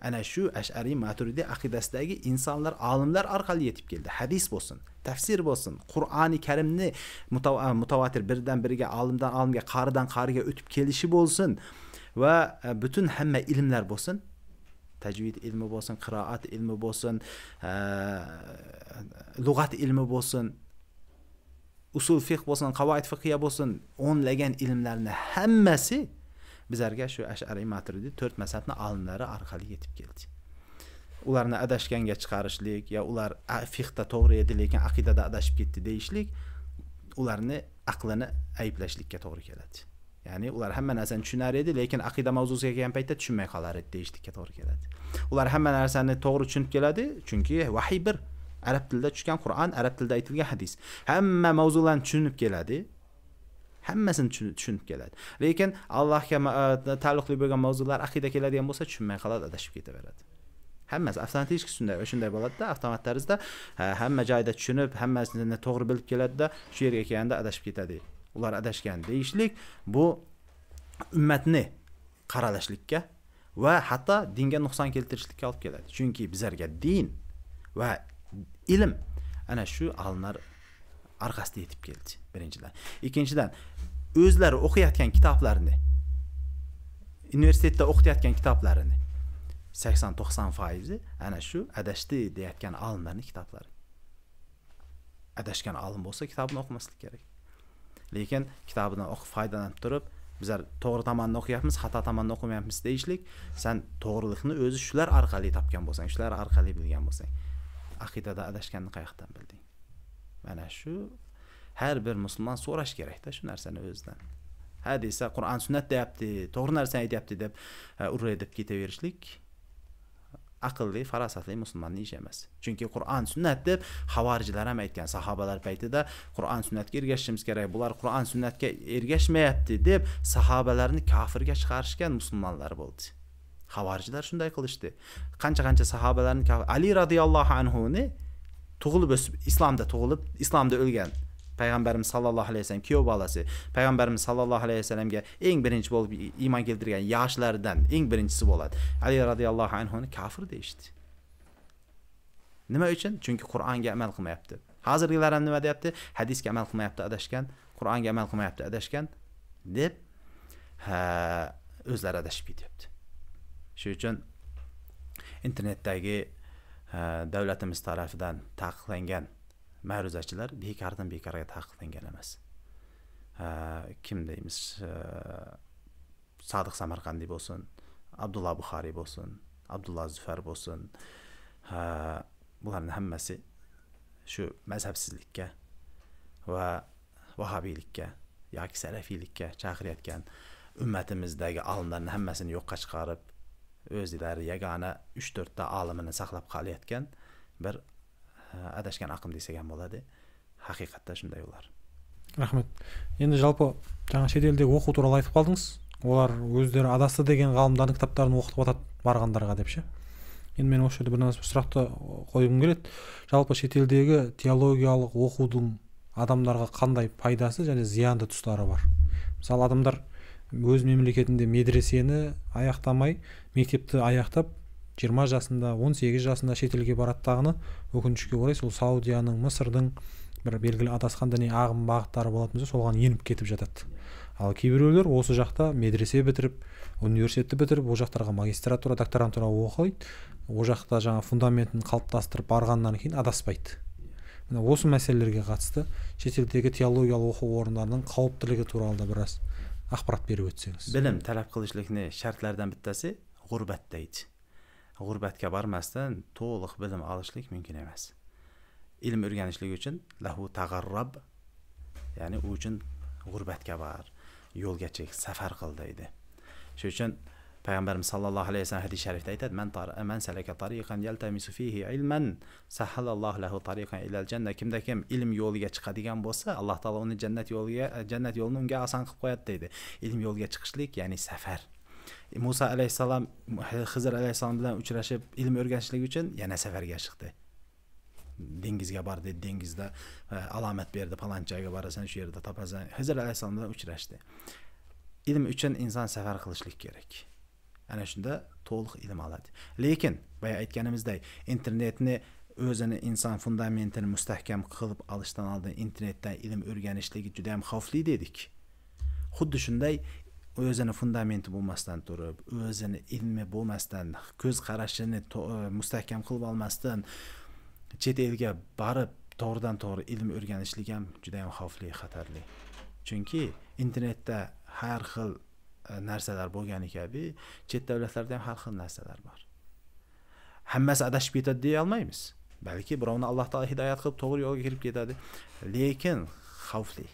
[SPEAKER 2] Ana shu ash'ariy maturidiy aqidasidagi insonlar, olimlar orqali yetib keldi. Hadis bo'lsin, tafsir bo'lsin, Qur'oni Karimni mutavatir birdan biriga, olimdan olimga, qaridan qariga o'tib kelishi bo'lsin va butun hamma ilmlar bo'lsin. Tajvid ilmi bo'lsin, qiroat ilmi bo'lsin, lug'at ilmi bo'lsin, usul fiqh bo'lsin, qavoid fiqhiya bo'lsin, o'nlagan ilmlarning hammasi bizlarga shu ash'ariy maturidiy 4 mazhabning olimlari orqali yetib keldi. Ularni adashganga chiqarishlik, yo ular fiqhda to'g'ri edi lekin aqidada adashib ketdi deyishlik, ularni aqlini ayblashlikka to'g'ri keladi. Ya'ni ular hamma narsani tushunar edi, lekin aqida mavzusiga kelgan paytda tushunmay qolar edi deyishlikka to'g'ri keladi. Ular hamma narsani to'g'ri tushunib keladi, chunki vahiy bir, arab tilida tushgan Qur'on, arab tilida aytilgan hadis. Hamma mavzularni tushunib keladi. Hammasini tushunib keladi. Lekin Allohga taalluqli bo'lgan mavzular aqida keladigan bo'lsa, tushunmay qoladi, adashib ketaveradi. Hammasi avtomatik shunday bo'ladi-da, avtomat tarzda hamma joyda tushunib, hammasini to'g'ri bilib keladi-da, shu yerga kelganda adashib ketadi. Ular adashgan deyishlik bu ummatni qaralashlikka va hatto dinga nuqson keltirishlikka olib keladi. Chunki bizlarga din va ilm ana shu olimlar orqasida yetib keldi, birinchidan. Ikkinchidan, o'zlari o'qiyotgan kitoblarini, universitetda o'qiyotgan kitoblarini 80-90% ana shu adashdi deyotgan olimlarning kitoblari. Adashgan olim bo'lsa kitobini o'qimaslik kerak. Lekin kitobidan o'qib foydalanib turib, bizlar to'g'ri tomonni o'qiyapmiz, xato tomonni o'qimayapmiz deyishlik, sen to'g'rilikni o'zi shular orqali topgan bo'lsang, shular orqali bilgan bo'lsang, aqidada adashganni qayoqdan bilding? Mana shu har bir musulmon so'rash kerak-da shu narsani o'zidan. Ha desa Qur'on sunnat deyapti, to'g'ri narsani aytyapti deb urray deb ketaverishlik aqlli, farosatli musulmonning ishi emas. Chunki Qur'on sunnat deb xavorijlar ham aytgan, sahobalar paytida Qur'on sunnatga ergashishimiz kerak, bular Qur'on sunnatga ergashmayapti deb sahobalarni kofirga chiqarishgan musulmonlar bo'ldi. Xavorijlar shunday qilishdi. Qancha sahobalarni Ali radhiyallohu anhu ni tug'ilib o'sib, islomda o'lgan Payg'ambarimiz sallallohu alayhi vasallam kuyov bolasi, Payg'ambarimiz sallallohu alayhi vasallamga eng birinchi bo'lib iymon keltirgan yoshlardan eng birinchisi bo'ladi. Ali radhiyallohu anhu ni kofir deyishdi. Nima uchun? Chunki Qur'onga amal qilmayapti. Hozirgilar ham nima deyapti? Hadisga amal qilmayapti, adashgan, Qur'onga amal qilmayapti, adashgan deb o'zlari adashib ketyapti. Shuning uchun internetdagi davlatimiz tomonidan taqiqlangan ma'ruzachilar bekordan bekorga taqiqlangan emas. Kim deymiz? Sodiq Samarqandiy bo'lsin, Abdullah Buxoriy bo'lsin, Abdullah Zufar bo'lsin, bularning hammasi shu mazhabsizlikka va vahobiylikka yoki salafiylikka chaqirayotgan ummatimizdagi olimlarning hammasini yo'qqa chiqarib, o'zlari yagona 3-4 ta olimini saqlab qolayotgan bir adashgan aqm desak ham bo'ladi. Haqiqatda shunday ular.
[SPEAKER 1] Rahmat. Endi жалпы жаңа шет елдегі оқу туралы айтып қалдыңыз. Олар өздері адасты деген ғалымдардың кітаптарын оқытып атады барғандарға деп ше. Енді мен осы жерде бір сұрақты қойғым келеді. Жалпы шет елдегі теологиялық оқудың адамдарға қандай пайдасы және зиянды тұстары бар? Мысалы, адамдар өз мемлекетінде медресені аяқтамай, мектепті аяқтап 20 жасында, 18 жасында шетелге бараттағыны өкінішке орай сол Саудияның, Мысырдың бір белгілі адасқан діни ағым бағыттары болатын болса, солған еніп кетіп жатады. Ал кейбіреулер осы жақта медресе бітіріп, университетті бітіріп, ол жақтарға магистратура, докторантура оқиды, ол жақта жаңа фундаментін қалыптастырып барғаннан кейін адаспайды. Мына осы мәселелерге қатысты шетелдегі теологиялық оқу орындарының қауіптілігі туралы да біраз ақпарат беріп өтсеңіз.
[SPEAKER 2] Білім талап қылышлықны шартлардан біттесі ғұрбат дейді. Ғұрбатқа бармастан толық білім алышлық мүмкін емес. İlim öğrenişlik için lahu tağarrab, yani o için gurbetke var, yol geçecek, sefer kıldıydı. Şu için Peygamberimiz sallallahu aleyhi ve sellem hadis-i şerifte aytadi: "Men seleke tariqan yeltemisu fihi ilmen, sahhalallahu lehu tariqan ilal cennet." Kimde kim ilim yoluga chiqadigan bo'lsa, Alloh taolo uni cennet yolunu unga oson qilib qo'yadi deydi. Ilim yolga chiqishlik, ya'ni safar. Musa alayhissalom Hizr alayhissalom bilan uchrashib ilm o'rganishlik uchun yana safarga chiqdi. Dengizga bordi, dengizda alomat berdi, falan joyga borasan, shu yerda topasan. Hizr alayhissalom bilan uchrashdi. Ilm uchun inson safar qilishlik kerak. Ana shunda to'liq ilm oladi. Lekin boya aytganimizdek, internetni o'zini inson fundamentini mustahkam qilib olishdan oldin internetdan ilm o'rganishligi juda ham xavfli dedik. Xuddi shunday o'zini fundamenti bo'lmasdan turib, o'zini ilmi bo'lmasdan, ko'z qarashini mustahkam qilib olmasdan chet elga borib to'g'ridan to'g'ri ilm o'rganishlik ham juda ham xavfli, xatarli. Chunki internetda har xil narsalar bo'lgani kabi, chet davlatlarda ham har xil narsalar bor. Hammasi adashib ketadi deya olmaymiz. Balki birovni Alloh taolo hidoyat qilib to'g'ri yo'lga kirib ketadi. Lekin xavfli.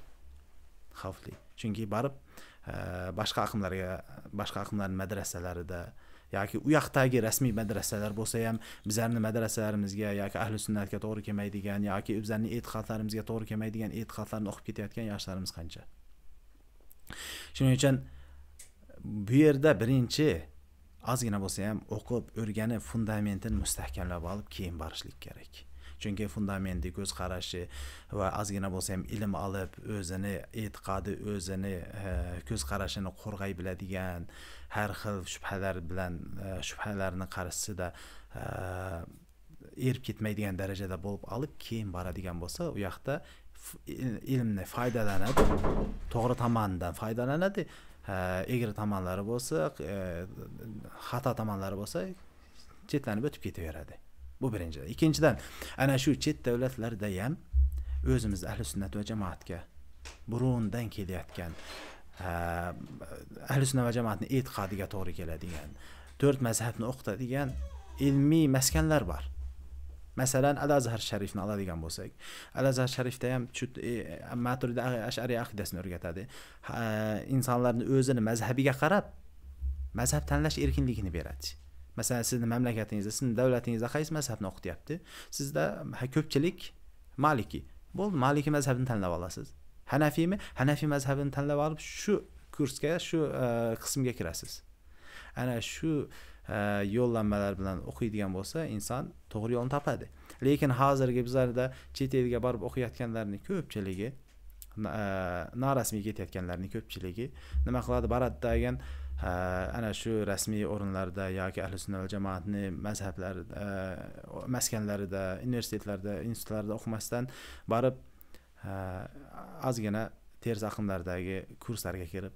[SPEAKER 2] Xavfli. Chunki borib boshqa aqmlarning madrasalarida yoki u yoqdagi rasmiy madrasalar bo'lsa ham bizlarning madrasalarimizga yoki ahli sunnatga to'g'ri kelmaydigan yoki bizlarning e'tiqodlarimizga to'g'ri kelmaydigan e'tiqodlarni o'qib ketayotgan yoshlarimiz qancha. Shuning uchun bu yerda birinchi ozgina bo'lsa ham o'qib, o'rganib, fundamentini mustahkamlab olib keyin borishlik kerak. Chunki fundamenti, ko'z qarashi va ozgina bo'lsa ham ilm olib, o'zini e'tiqodi, o'zini ko'z qarashini qo'rg'ay biladigan, har xil shubhalar bilan shubhalarni qarshisida erib ketmaydigan darajada bo'lib olib keyin boradigan bo'lsa, u yoqda ilmni foydalanadi, to'g'ri tomonidan foydalanadi. Egri tomonlari bo'lsa, xato tomonlari bo'lsa, chetlanib o'tib ketaveradi. Bu birinchidan. Ikkinchidan, ana shu chet davlatlarda ham o'zimiz ahli sunnat va jamoatga burundan kelayotgan ahli sunnat va jamoatning e'tiqodiga to'g'ri keladigan, 4 mazhabni o'qitadigan ilmiy maskanlar bor. Masalan, Al-Azhar sharifni oladigan bo'lsak, Al-Azhar sharifda ham Maturidi Ash'ari aqidasini o'rgatadi. Insonlarni o'zini mazhabiga qarab mazhab tanlash erkinligini beradi. Masalan, sizning mamlakatingizda, sizning davlatingizda qaysi mazhabni o'qityapti? Sizda ko'pchilik Maliki. Bo'ldi, Maliki mazhabini tanlab olasiz. Hanafiymi? Hanafiy mazhabini tanlab olib shu kursga, shu qismga kirasiz. Ana shu yo'llanmalar bilan o'qiydigan bo'lsa, inson to'g'ri yo'lni topadi. Lekin hozirgi bizlarda chet elga borib o'qiyotganlarning ko'pchiligi, norasmiy ketayotganlarning ko'pchiligi nima qiladi? Boradi degan ana shu rasmiy o'rinlarda yoki ahli sunnat va jamoatning mazhablari maskanlarida, universitetlarda, institutlarda o'qimasdan borib ozgina ters aqimlardagi kurslarga kirib,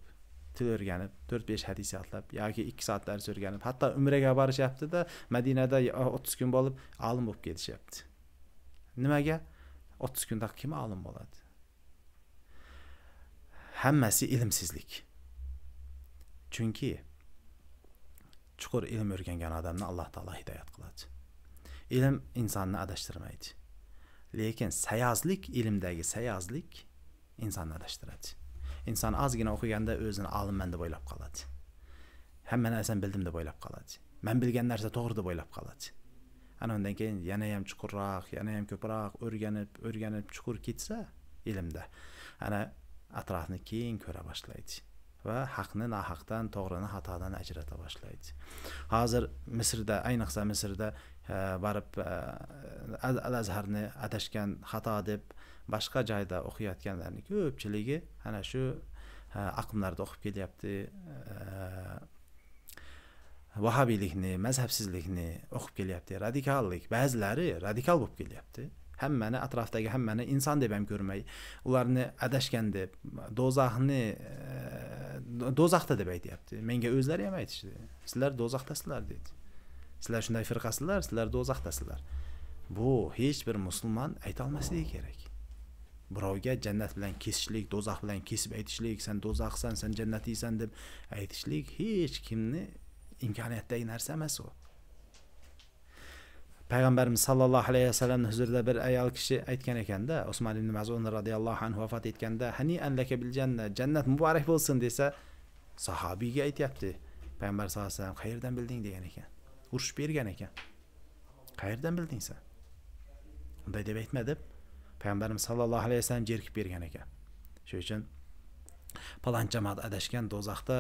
[SPEAKER 2] til o'rganib, 4-5 hadis yodlab yoki 2 soat dars o'rganib, hatto umraga borishyapti-da, Madinada 30 kun bo'lib olim bo'lib ketishyapti. Nimaga? 30 kunda kim olim bo'ladi? Hammasi ilmsizlik. Chunki chuqur ilm o'rgangan odamni Alloh taolo hidoyat qiladi. Ilm insonni adashtirmaydi. Lekin sayozlik, ilmdagi sayozlik insonni adashtiradi. Inson ozgina o'qiganda o'zini olimman deb o'ylab qoladi. Hamma narsani bildim deb o'ylab qoladi. Men bilgan narsa to'g'ri deb o'ylab qoladi. Ana undan keyin yana ham chuqurroq, yana ham ko'proq o'rganib chuqur ketsa ilmda, ana atrofni keng ko'ra boshlaydi va haqni nohaqdan, to'g'rini xatodan ajrata boshlaydi. Hozir Misrda, ayniqsa Misrda borib Al-Azharni adashgan, xato deb boshqa joyda o'qiyotganlarning ko'pchiligi ana shu aqmlarda o'qib kelyapti. Vahobiylikni, mazhabsizlikni o'qib kelyapti. Radikallik, ba'zilari radikal bo'lib kelyapti. Hammani atrofdagi hammani inson deb ham ko'rmay, ularni adashgan deb, do'zaxda deb aytayapti. Menga o'zlari ham aytishdi. Sizlar do'zaxdasizlar dedi. Sizlar shunday firqasizlar, sizlar do'zaxdasizlar. Bu hech bir musulmon ayta olmasligi kerak. Birovga jannat bilan kesishlik, do'zax bilan kesib aytishlik, sen do'zaxsan, sen jannatiysan deb aytishlik hech kimni imkoniyatdagi narsa emas u. Payg'ambarimiz sallallohu alayhi vasallam huzurida bir ayol kishi aytgan ekanda, Usmon ibn Maz'un radhiyallohu anhu vafot etganda, "Hani annaka bil jannat, jannat muborak bo'lsin" desa, sahobiyga aytayapti. Payg'ambar sallallohu alayhi vasallam qayerdan bilding degan ekan. Urush bergan ekan. Qayerdan bilding sen? Unday deb aytmadi. Payg'ambarimiz sallallohu alayhi vasallam jerkib bergan ekan. Shuning uchun palon jamoat adashgan do'zaxda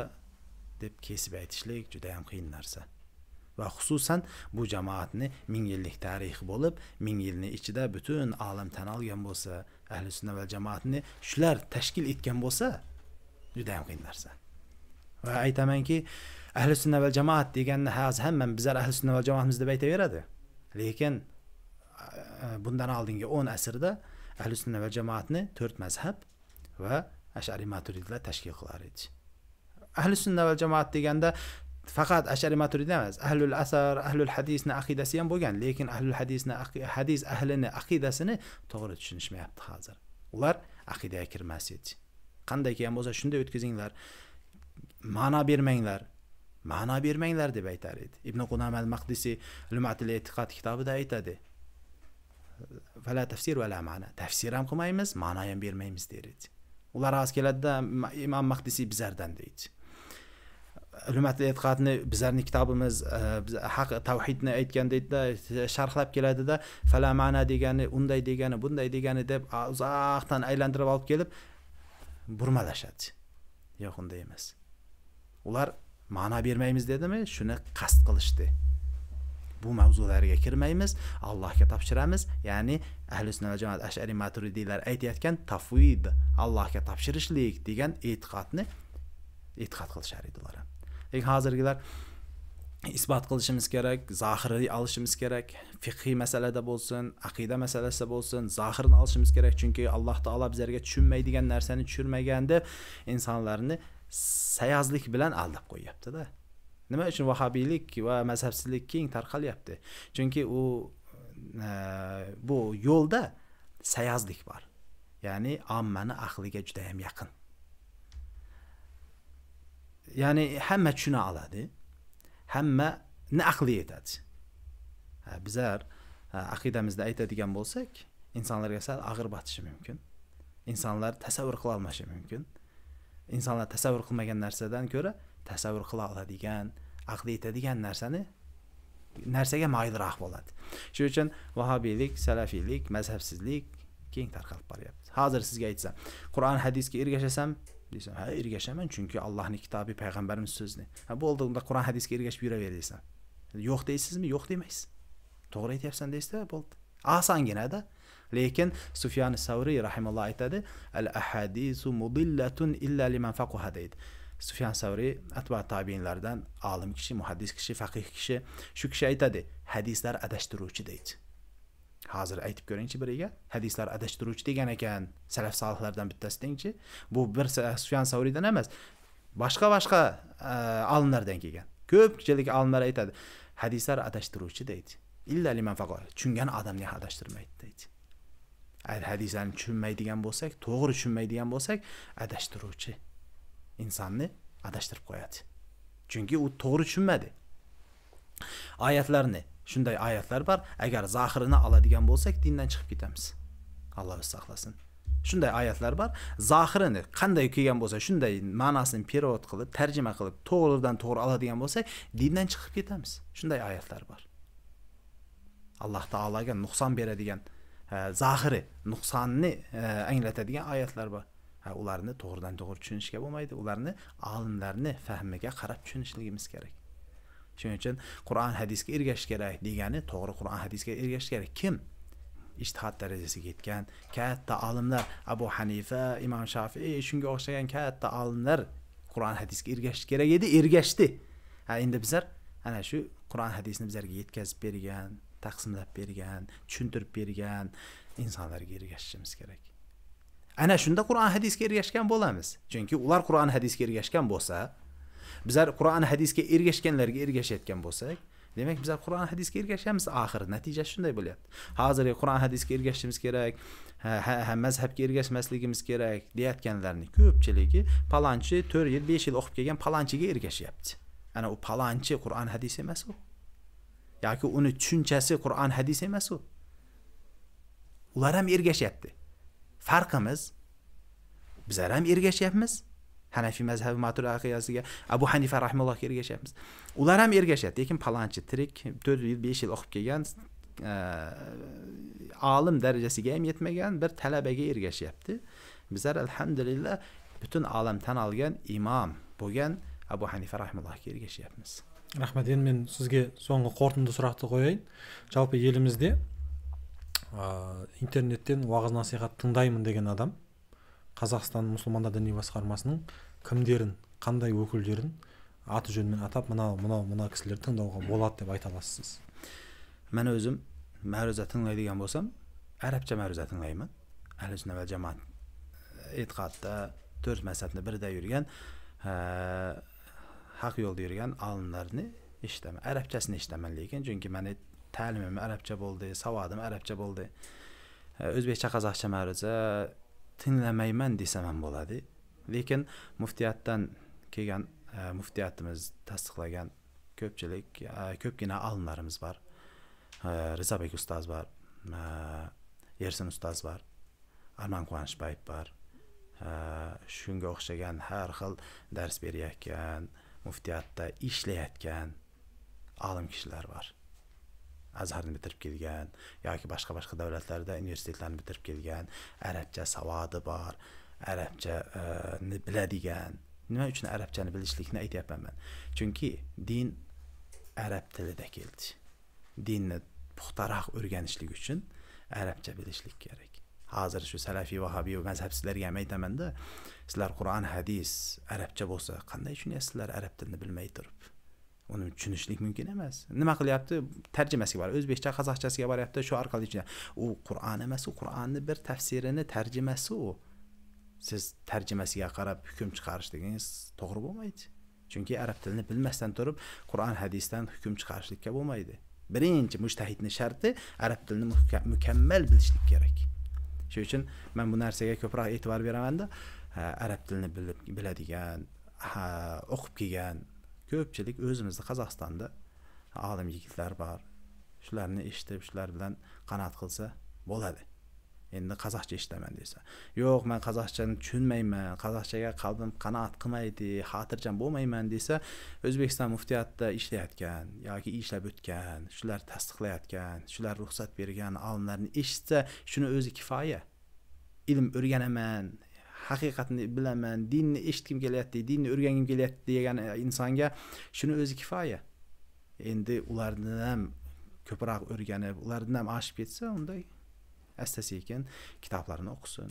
[SPEAKER 2] deb kesib aytishlik juda ham qiyin narsa. Va xususan bu jamoatni 1000 yillik tarixi bo'lib, 1000 yilning ichida butun olam tan olgan bo'lsa, ahli sunna va jamoatni shular tashkil etgan bo'lsa, juda ham qiyin narsa. Va aytamanki, ahli sunna va jamoat deganni hozir hamma bizlar ahli sunna va jamoatmiz deb aytaveradi. Lekin bundan oldingi 10 asrda ahli sunna va jamoatni 4 mazhab va Ash'ari Maturidiylar tashkil qilar edi. Ahli sunna va jamoat deganda faqat Ash'ari Maturidi emas, ahlul asar, ahlul hadisni aqidasi ham bo'lgan, lekin ahlul hadis ahlini aqidasini to'g'ri tushunishmayapti hozir. Ular aqidaga kirmas edi. Qanday kelgan bo'lsa shunday o'tkazinglar. Ma'no bermanglar deb aytar edi. Ibn Qudam al-Maqdisi Lumatul E'tiqod kitobida aytadi. Fala tafsir va la ma'na. Tafsir ham qilmaymiz, ma'no ham bermaymiz der edi. Ular az keladida Imom Maqdisi bizlardan deydi. Lumatul E'tiqodni bizlarning kitobimiz haq tavhidni aytganda sharhlab keladida, fala ma'na degani, unday degani, bunday degani deb uzoqdan aylantirib olib kelib burmalashadi. Yo'q, unday emas. Ular ma'no bermaymiz dedimi, shuni qasd qilishdi. Bu mavzularga kirmaymiz, Allohga topshiramiz. Ya'ni ahli sunna va jamoat Ash'ari Maturidiylar aytayotgan tafvid, Allohga topshirishlik degan e'tiqod qilishar edilar. Lekin hozirgilar isbot qilishimiz kerak, zohiriy olishimiz kerak, fiqhiy masalada bo'lsin, aqida masalasida bo'lsin, zohirini olishimiz kerak, chunki Alloh taolo bizlarga tushunmaydigan narsani tushirmagan deb insonlarni sayozlik bilan aldab qo'yapti-da. Nima uchun vahobiylik va mazhabsizlik keng tarqalyapti? Chunki bu yo'lda sayozlik bor. Ya'ni ommani aqliga juda ham yaqin. Ya'ni hamma tushuna oladi, hammani aqli yetadi. Bizlar aqidamizda aytadigan bo'lsak, insonlarga sal og'ir botishi mumkin. Insonlar tasavvur qila olmashi mumkin. Insonlar tasavvur qilmagan narsadan ko'ra tasavvur qila oladigan, aqli yetadigan narsaga moyilroq bo'ladi. Shuning uchun vahobiylik, salafiylik, mazhabsizlik keng tarqalib boryapti. Hozir sizga aytsam, Qur'on hadisga ergashasam, desam, ha, ergashaman, chunki Allohning kitobi, payg'ambarimiz so'zni. Ha, bo'ldi, unda Qur'on hadisga ergashib yuraver desam. Yo'q deysizmi? Yo'q demaysiz. To'g'ri aytyapsan deysiz, bo'ldi. Osongina-da. Lekin Sufyan as-Savri rahimahulloh aytadi, al-ahadisu mudillatun illa liman faqaha deydi. Sufyan Savri atba tabiinlardan olim kishi, muhaddis kishi, faqih kishi, shu kishi aytadi, hadislar adashtiruvchi deydi. Hozir aytib ko'ringchi biriga, hadislar adashtiruvchi degan ekan, salaf solihlardan bittasi dengchi. Bu bir Sufyan Savridan emas, boshqa olimlardan kelgan. Ko'pchilik olimlar aytadi, hadislar adashtiruvchi deydi. Illa liman faqaha, tushungan odamni adashtirmaydi deydi. Agar hadislarni tushunmaydigan bo'lsak, to'g'ri tushunmaydigan bo'lsak, adashtiruvchi. insonni adashtirib qo'yadi. Chunki u to'g'ri tushunmadi. Oyatlarni, shunday oyatlar bor, agar zohirini oladigan bo'lsak, dindan chiqib ketamiz. Alloh saqlasin. Shunday oyatlar bor. Zohirini qanday kelgan bo'lsa, shunday ma'nosini perevod qilib, tarjima qilib, to'g'ridan to'g'ri oladigan bo'lsak, dindan chiqib ketamiz. Shunday oyatlar bor. Alloh taolaga nuqson beradigan, zohiri nuqsonni anglatadigan oyatlar bor. Ularni to'g'ridan to'g'ri tushunishga bo'lmaydi. Ularni olimlarning fahmiga qarab tushunishligimiz kerak. Shuning uchun Qur'on hadisga ergashish kerak degani, to'g'ri Qur'on hadisga ergashish kerak. Kim ijtihod darajasiga yetgan katta olimlar, Abu Hanifa, Imom Shafi'i, shunga o'xshagan katta olimlar Qur'on hadisga ergashish kerak edi, ergashdi. Endi bizlar ana shu Qur'on hadisni bizlarga yetkazib bergan, taqsimlab bergan, tushuntirib bergan insonlarga ergashishimiz kerak. Ana shunda Qur'on hadisga ergashgan bo'lamiz. Chunki ular Qur'on hadisga ergashgan bo'lsa, bizlar Qur'on hadisga ergashganlarga ergashayotgan bo'lsak, demak bizlar Qur'on hadisga ergashamiz. Oxir natija shunday bo'lyapti. Hozirgi Qur'on hadisga ergashishimiz kerak, mazhabga ergashmasligimiz kerak deyotganlarning ko'pchiligi palonchi 4 yil, 5 yil o'qib kelgan palonchiga ergashyapti. Ana u palonchi Qur'on hadis emas u. Yoki uni tushunchasi Qur'on hadis emas u. Ular ham ergashyapti. Farqimiz, bizlar ham ergashyapmiz. Hanafi mazhabi Maturidi aqidasiga, Abu Hanifa rahimahullohga ergashyapmiz. Ular ham ergashyapti, lekin palonchi tirik 4 yil, 5 yil o'qib kelgan olim darajasiga ham yetmagan bir talabaga ergashyapti. Bizlar alhamdulillah butun olam tan olgan imom bo'lgan Abu Hanifa rahimahullohga ergashyapmiz.
[SPEAKER 1] Rahmat. Endi men sizga so'nggi qo'rqinchi so'roqni qo'yayin. Жалпы elimizde internetten va'z nasihat tыңдаймын деген адам Қазақстан мұсылмандар діни басқармасының кімдерін, қандай өкілдерін аты жөнмен атап, мына кісілерді тыңдауға болады деп айта аласыз?
[SPEAKER 2] Мен өзім мәруза тыңдайдыған болсам, арабша мәруза тыңдаймын. Әhl-сүнна вәл жамаат итиқадта 4 мәзһәбне бірдей жүрген, haq yolda yürüyen alimlerini işleme. Arapçasını işlemen lekin. Çünkü meni ta'limim Arapça bo'ldi, savadım Arapça bo'ldi. O'zbekcha, qozoqcha ma'ruza tinglamayman desam ham bo'ladi. Lekin muftiyatdan kelgan, muftiyatimiz tasdiqlagan ko'pgina olimlarimiz bor. Rizabek ustoz bor, Ersin ustoz bor, Arman Quvonishbayev bor. Shunga o'xshagan har xil dars berayotgan, muftiyatda ishlayotgan olim kishilar bor. Azharni bitirib kelgan yoki boshqa davlatlarda universitetlarni bitirib kelgan, arabcha savodi bor, arabchani biladigan. Nima uchun arabchani bilishlikni aytyapman men? Chunki din arab tilida keldi. Dinni puxtaroq o'rganishlik uchun arabcha bilishlik kerak. Hozir shu salafiy vahobiy mazhabsizlarga ham aytaman-da, sizlar Qur'on hadis arabcha bo'lsa, qanday tushunyapsizlar arab tilini bilmay turib? Uni tushunishlik mumkin emas. Nima qilyapti? Tarjimasiga bor, o'zbekcha, qozoqchasiga boryapti, shu orqali tushunyapti. U Qur'on emas, u Qur'onni bir tafsirini, tarjimasi u. Siz tarjimasiga qarab hukm chiqarishligingiz to'g'ri bo'lmaydi. Chunki arab tilini bilmasdan turib, Qur'on hadisdan hukm chiqarishlikka bo'lmaydi. Birinchi mujtahidning sharti arab tilini mukammal bilishlik kerak. Shuning uchun men bu narsaga ko'proq e'tibor beraman-da, arab tilini biladigan, o'qib kelgan ko'pchilik o'zimizda Qozog'istonda olim yigitlar bor. Shularni eshitib, shular bilan qanoat qilsa bo'ladi. Endi qozoqcha eshitaman desa, yo'q, men qozoqchani tushunmayman, qozoqchaga qalbim qanoat qilmaydi, xotirjam bo'lmayman desa, O'zbekiston muftiyatida ishlayotgan yoki ishlab o'tgan, shular tasdiqlayotgan, shular ruxsat bergan olimlarni eshitsa, shuni o'zi kifoya. Ilm o'rganaman, haqiqatni bilaman, dinni eshitgim kelyapti, dinni o'rgangim kelyapti degan insonga shuni o'zi kifoya. Endi ulardan ham ko'proq o'rganib, ulardan ham oshib ketsa, unday asta-sekin kitoblarni o'qisin.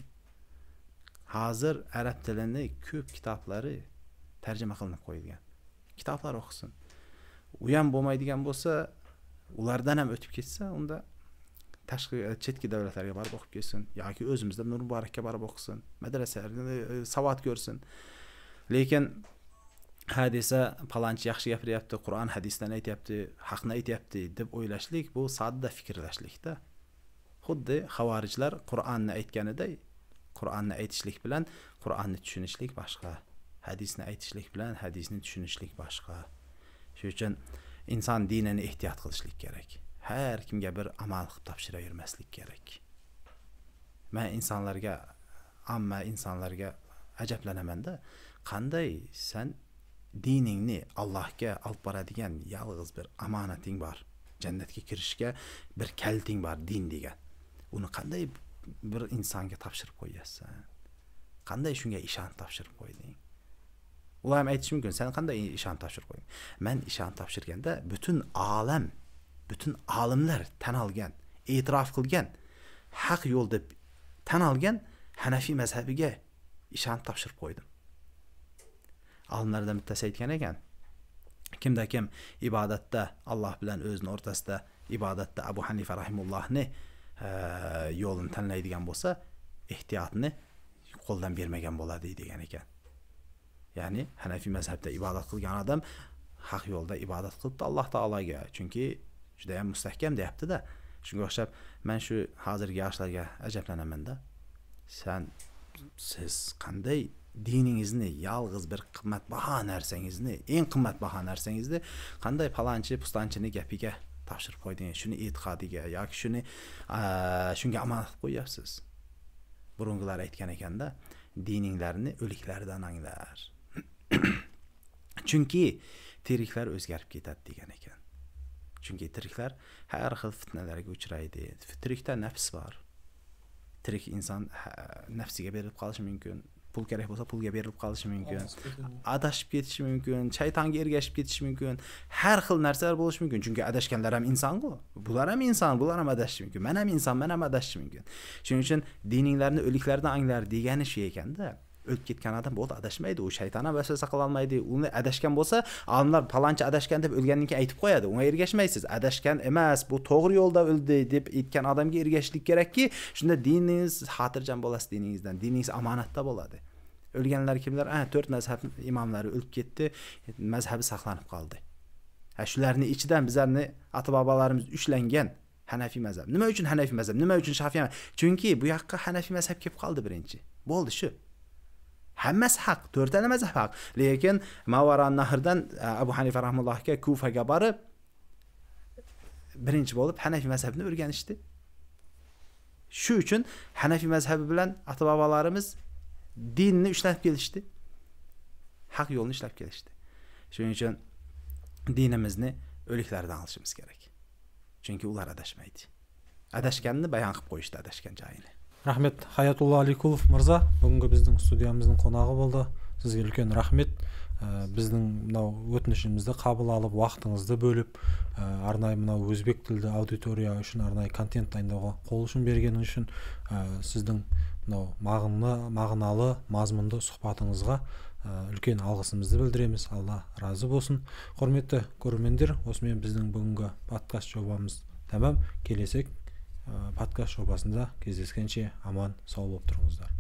[SPEAKER 2] Hozir arab tilini ko'p kitoblari tarjima qilinib qo'yilgan. Kitoblar o'qisin. U ham bo'lmaydigan bo'lsa, ulardan ham o'tib ketsa, unda tashqi chetki davlatlarga borib o'qib kelsin yoki o'zimizda Nur Muborakka borib o'qisin, madrasalarda savod ko'rsin. Lekin hadisa palonchi yaxshi gapiryapti, Qur'on hadisdan aytyapti, haqni aytyapti deb o'ylashlik bu sodda fikrlashlikda. Xuddi xavorijlar Qur'onni aytganiday, Qur'onni aytishlik bilan Qur'onni tushunishlik boshqa, hadisni aytishlik bilan hadisni tushunishlik boshqa. Shuning uchun inson dinini ehtiyot qilishlik kerak. Har kimga bir amal qilib topshiravermaslik kerak. Men insonlarga amma insonlarga ajablanaman-da, qanday sen diningni Allohga olib boradigan yolg'iz bir omonating bor. Jannatga kirishga bir kalting bor, din degan. Uni qanday bir insonga topshirib qo'yassan? Qanday shunga ishonib topshirib qo'yding? Ular ham aytishi mumkin, sen qanday ishonib topshirib qo'yding? Men ishonib topshirganda butun olam, butun olimlar tan olgan, e'tirof qilgan, haq yo'l deb tan olgan Hanafiy mazhabiga ishonib topshirib qo'ydim. Olimlardan bittasi aytgan ekan, kimda kim ibodatda Alloh bilan o'zining o'rtasida ibodatda Abu Hanifa rahimullohni yo'lini tanlaydigan bo'lsa, ehtiyotni qo'ldan bermagan bo'ladi degan ekan. Ya'ni Hanafiy mazhabda ibodat qilgan odam haq yo'lda ibodat qilibdi Alloh taologa, chunki juda ham mustahkam deyapti-da. Shunga o'xshab men shu hozirgi yoshlarga ajablanaman-da. Siz qanday diningizni, yolg'iz bir qimmatbaho narsangizni, eng qimmatbaho narsangizni qanday palonchi, pustonchini gapiga topshirib qo'ydingiz, shuni e'tiqodiga yoki shunga amonat qo'yapsiz. Burungilar aytgan ekanda, dininglarni o'liklardan anglar. Chunki tiriklar o'zgarib ketadi degan ekan. Chunki tiriklar har xil fitnalarga uchraydi. Tirikda nafs bor. Tirik inson nafsiga berilib qolishi mumkin. Pul kerak bo'lsa pulga berilib qolishi mumkin. Adashib ketishi mumkin, shaytonga ergashib ketishi mumkin. Har xil narsalar bo'lishi mumkin. Chunki adashganlar ham inson-ku. Bular ham inson, bular ham adashishi mumkin. Men ham inson, men ham adashishi mumkin. Shuning uchun dininglarni o'liklardan anglar degani shu ekanda. O'lib ketgan odam bo'ldi adashmaydi, u shayton ham vasvasa qila olmaydi. Uni adashgan bo'lsa, olimlar palonchi adashgan deb o'lgandan keyin aytib qo'yadi. Unga ergashmaysiz. Adashgan emas, bu to'g'ri yo'lda o'ldi deb aytgan odamga ergashishlik kerakki, shunda diningiz xotirjam bo'lasiz diningizdan. Diningiz omonatda bo'ladi. O'lganlar kimlar? 4 mazhab imomlari o'lib ketdi, mazhabi saqlanib qoldi. Shularning ichidan bizlarni ota-bobolarimiz ushlangan Hanafiy mazhab. Nima uchun Hanafiy mazhab? Nima uchun Shafiy mazhab? Chunki bu yoqqa Hanafiy mazhab kelib qoldi birinchi. Bo'ldi shu. Hammasi haq, 4 ta mazhab haq. Lekin Mavaron Nahrdan Abu Hanifa rahimahullohga Kufaga borib birinchi bo'lib Hanafiy mazhabini o'rganishdi. Shu uchun Hanafiy mazhabi bilan ota-bobolarimiz dinni ushlab kelishdi. Haq yo'lni ushlab kelishdi. Shuning uchun dinimizni o'liklardan olishimiz kerak. Chunki ular adashmaydi. Adashganni bayon qilib qo'yishdi, adashgan joyini.
[SPEAKER 1] Rahmet Hayatulloh Alikulov mirza bugungi bizning studiyamizning qonog'i bo'ldi. Sizga ulkan rahmet. Bizning mынау o'tinishimizni qabul olib, vaqtingizni bo'lib, arnay mынау o'zbek tilli auditoriya uchun arnay kontent tayinlauga qo'l uchun berganingiz uchun sizning mынау ma'noli, mazmunli suhbatingizga ulkan alg'isimizni bildiramiz. Alloh rozi bo'lsin. Hurmatli ko'rmanlar, o'smen bizning bugungi podkast jobamiz tamam. Kelesek podkast jobasida кездескенше amon sog' bo'lib turingizlar.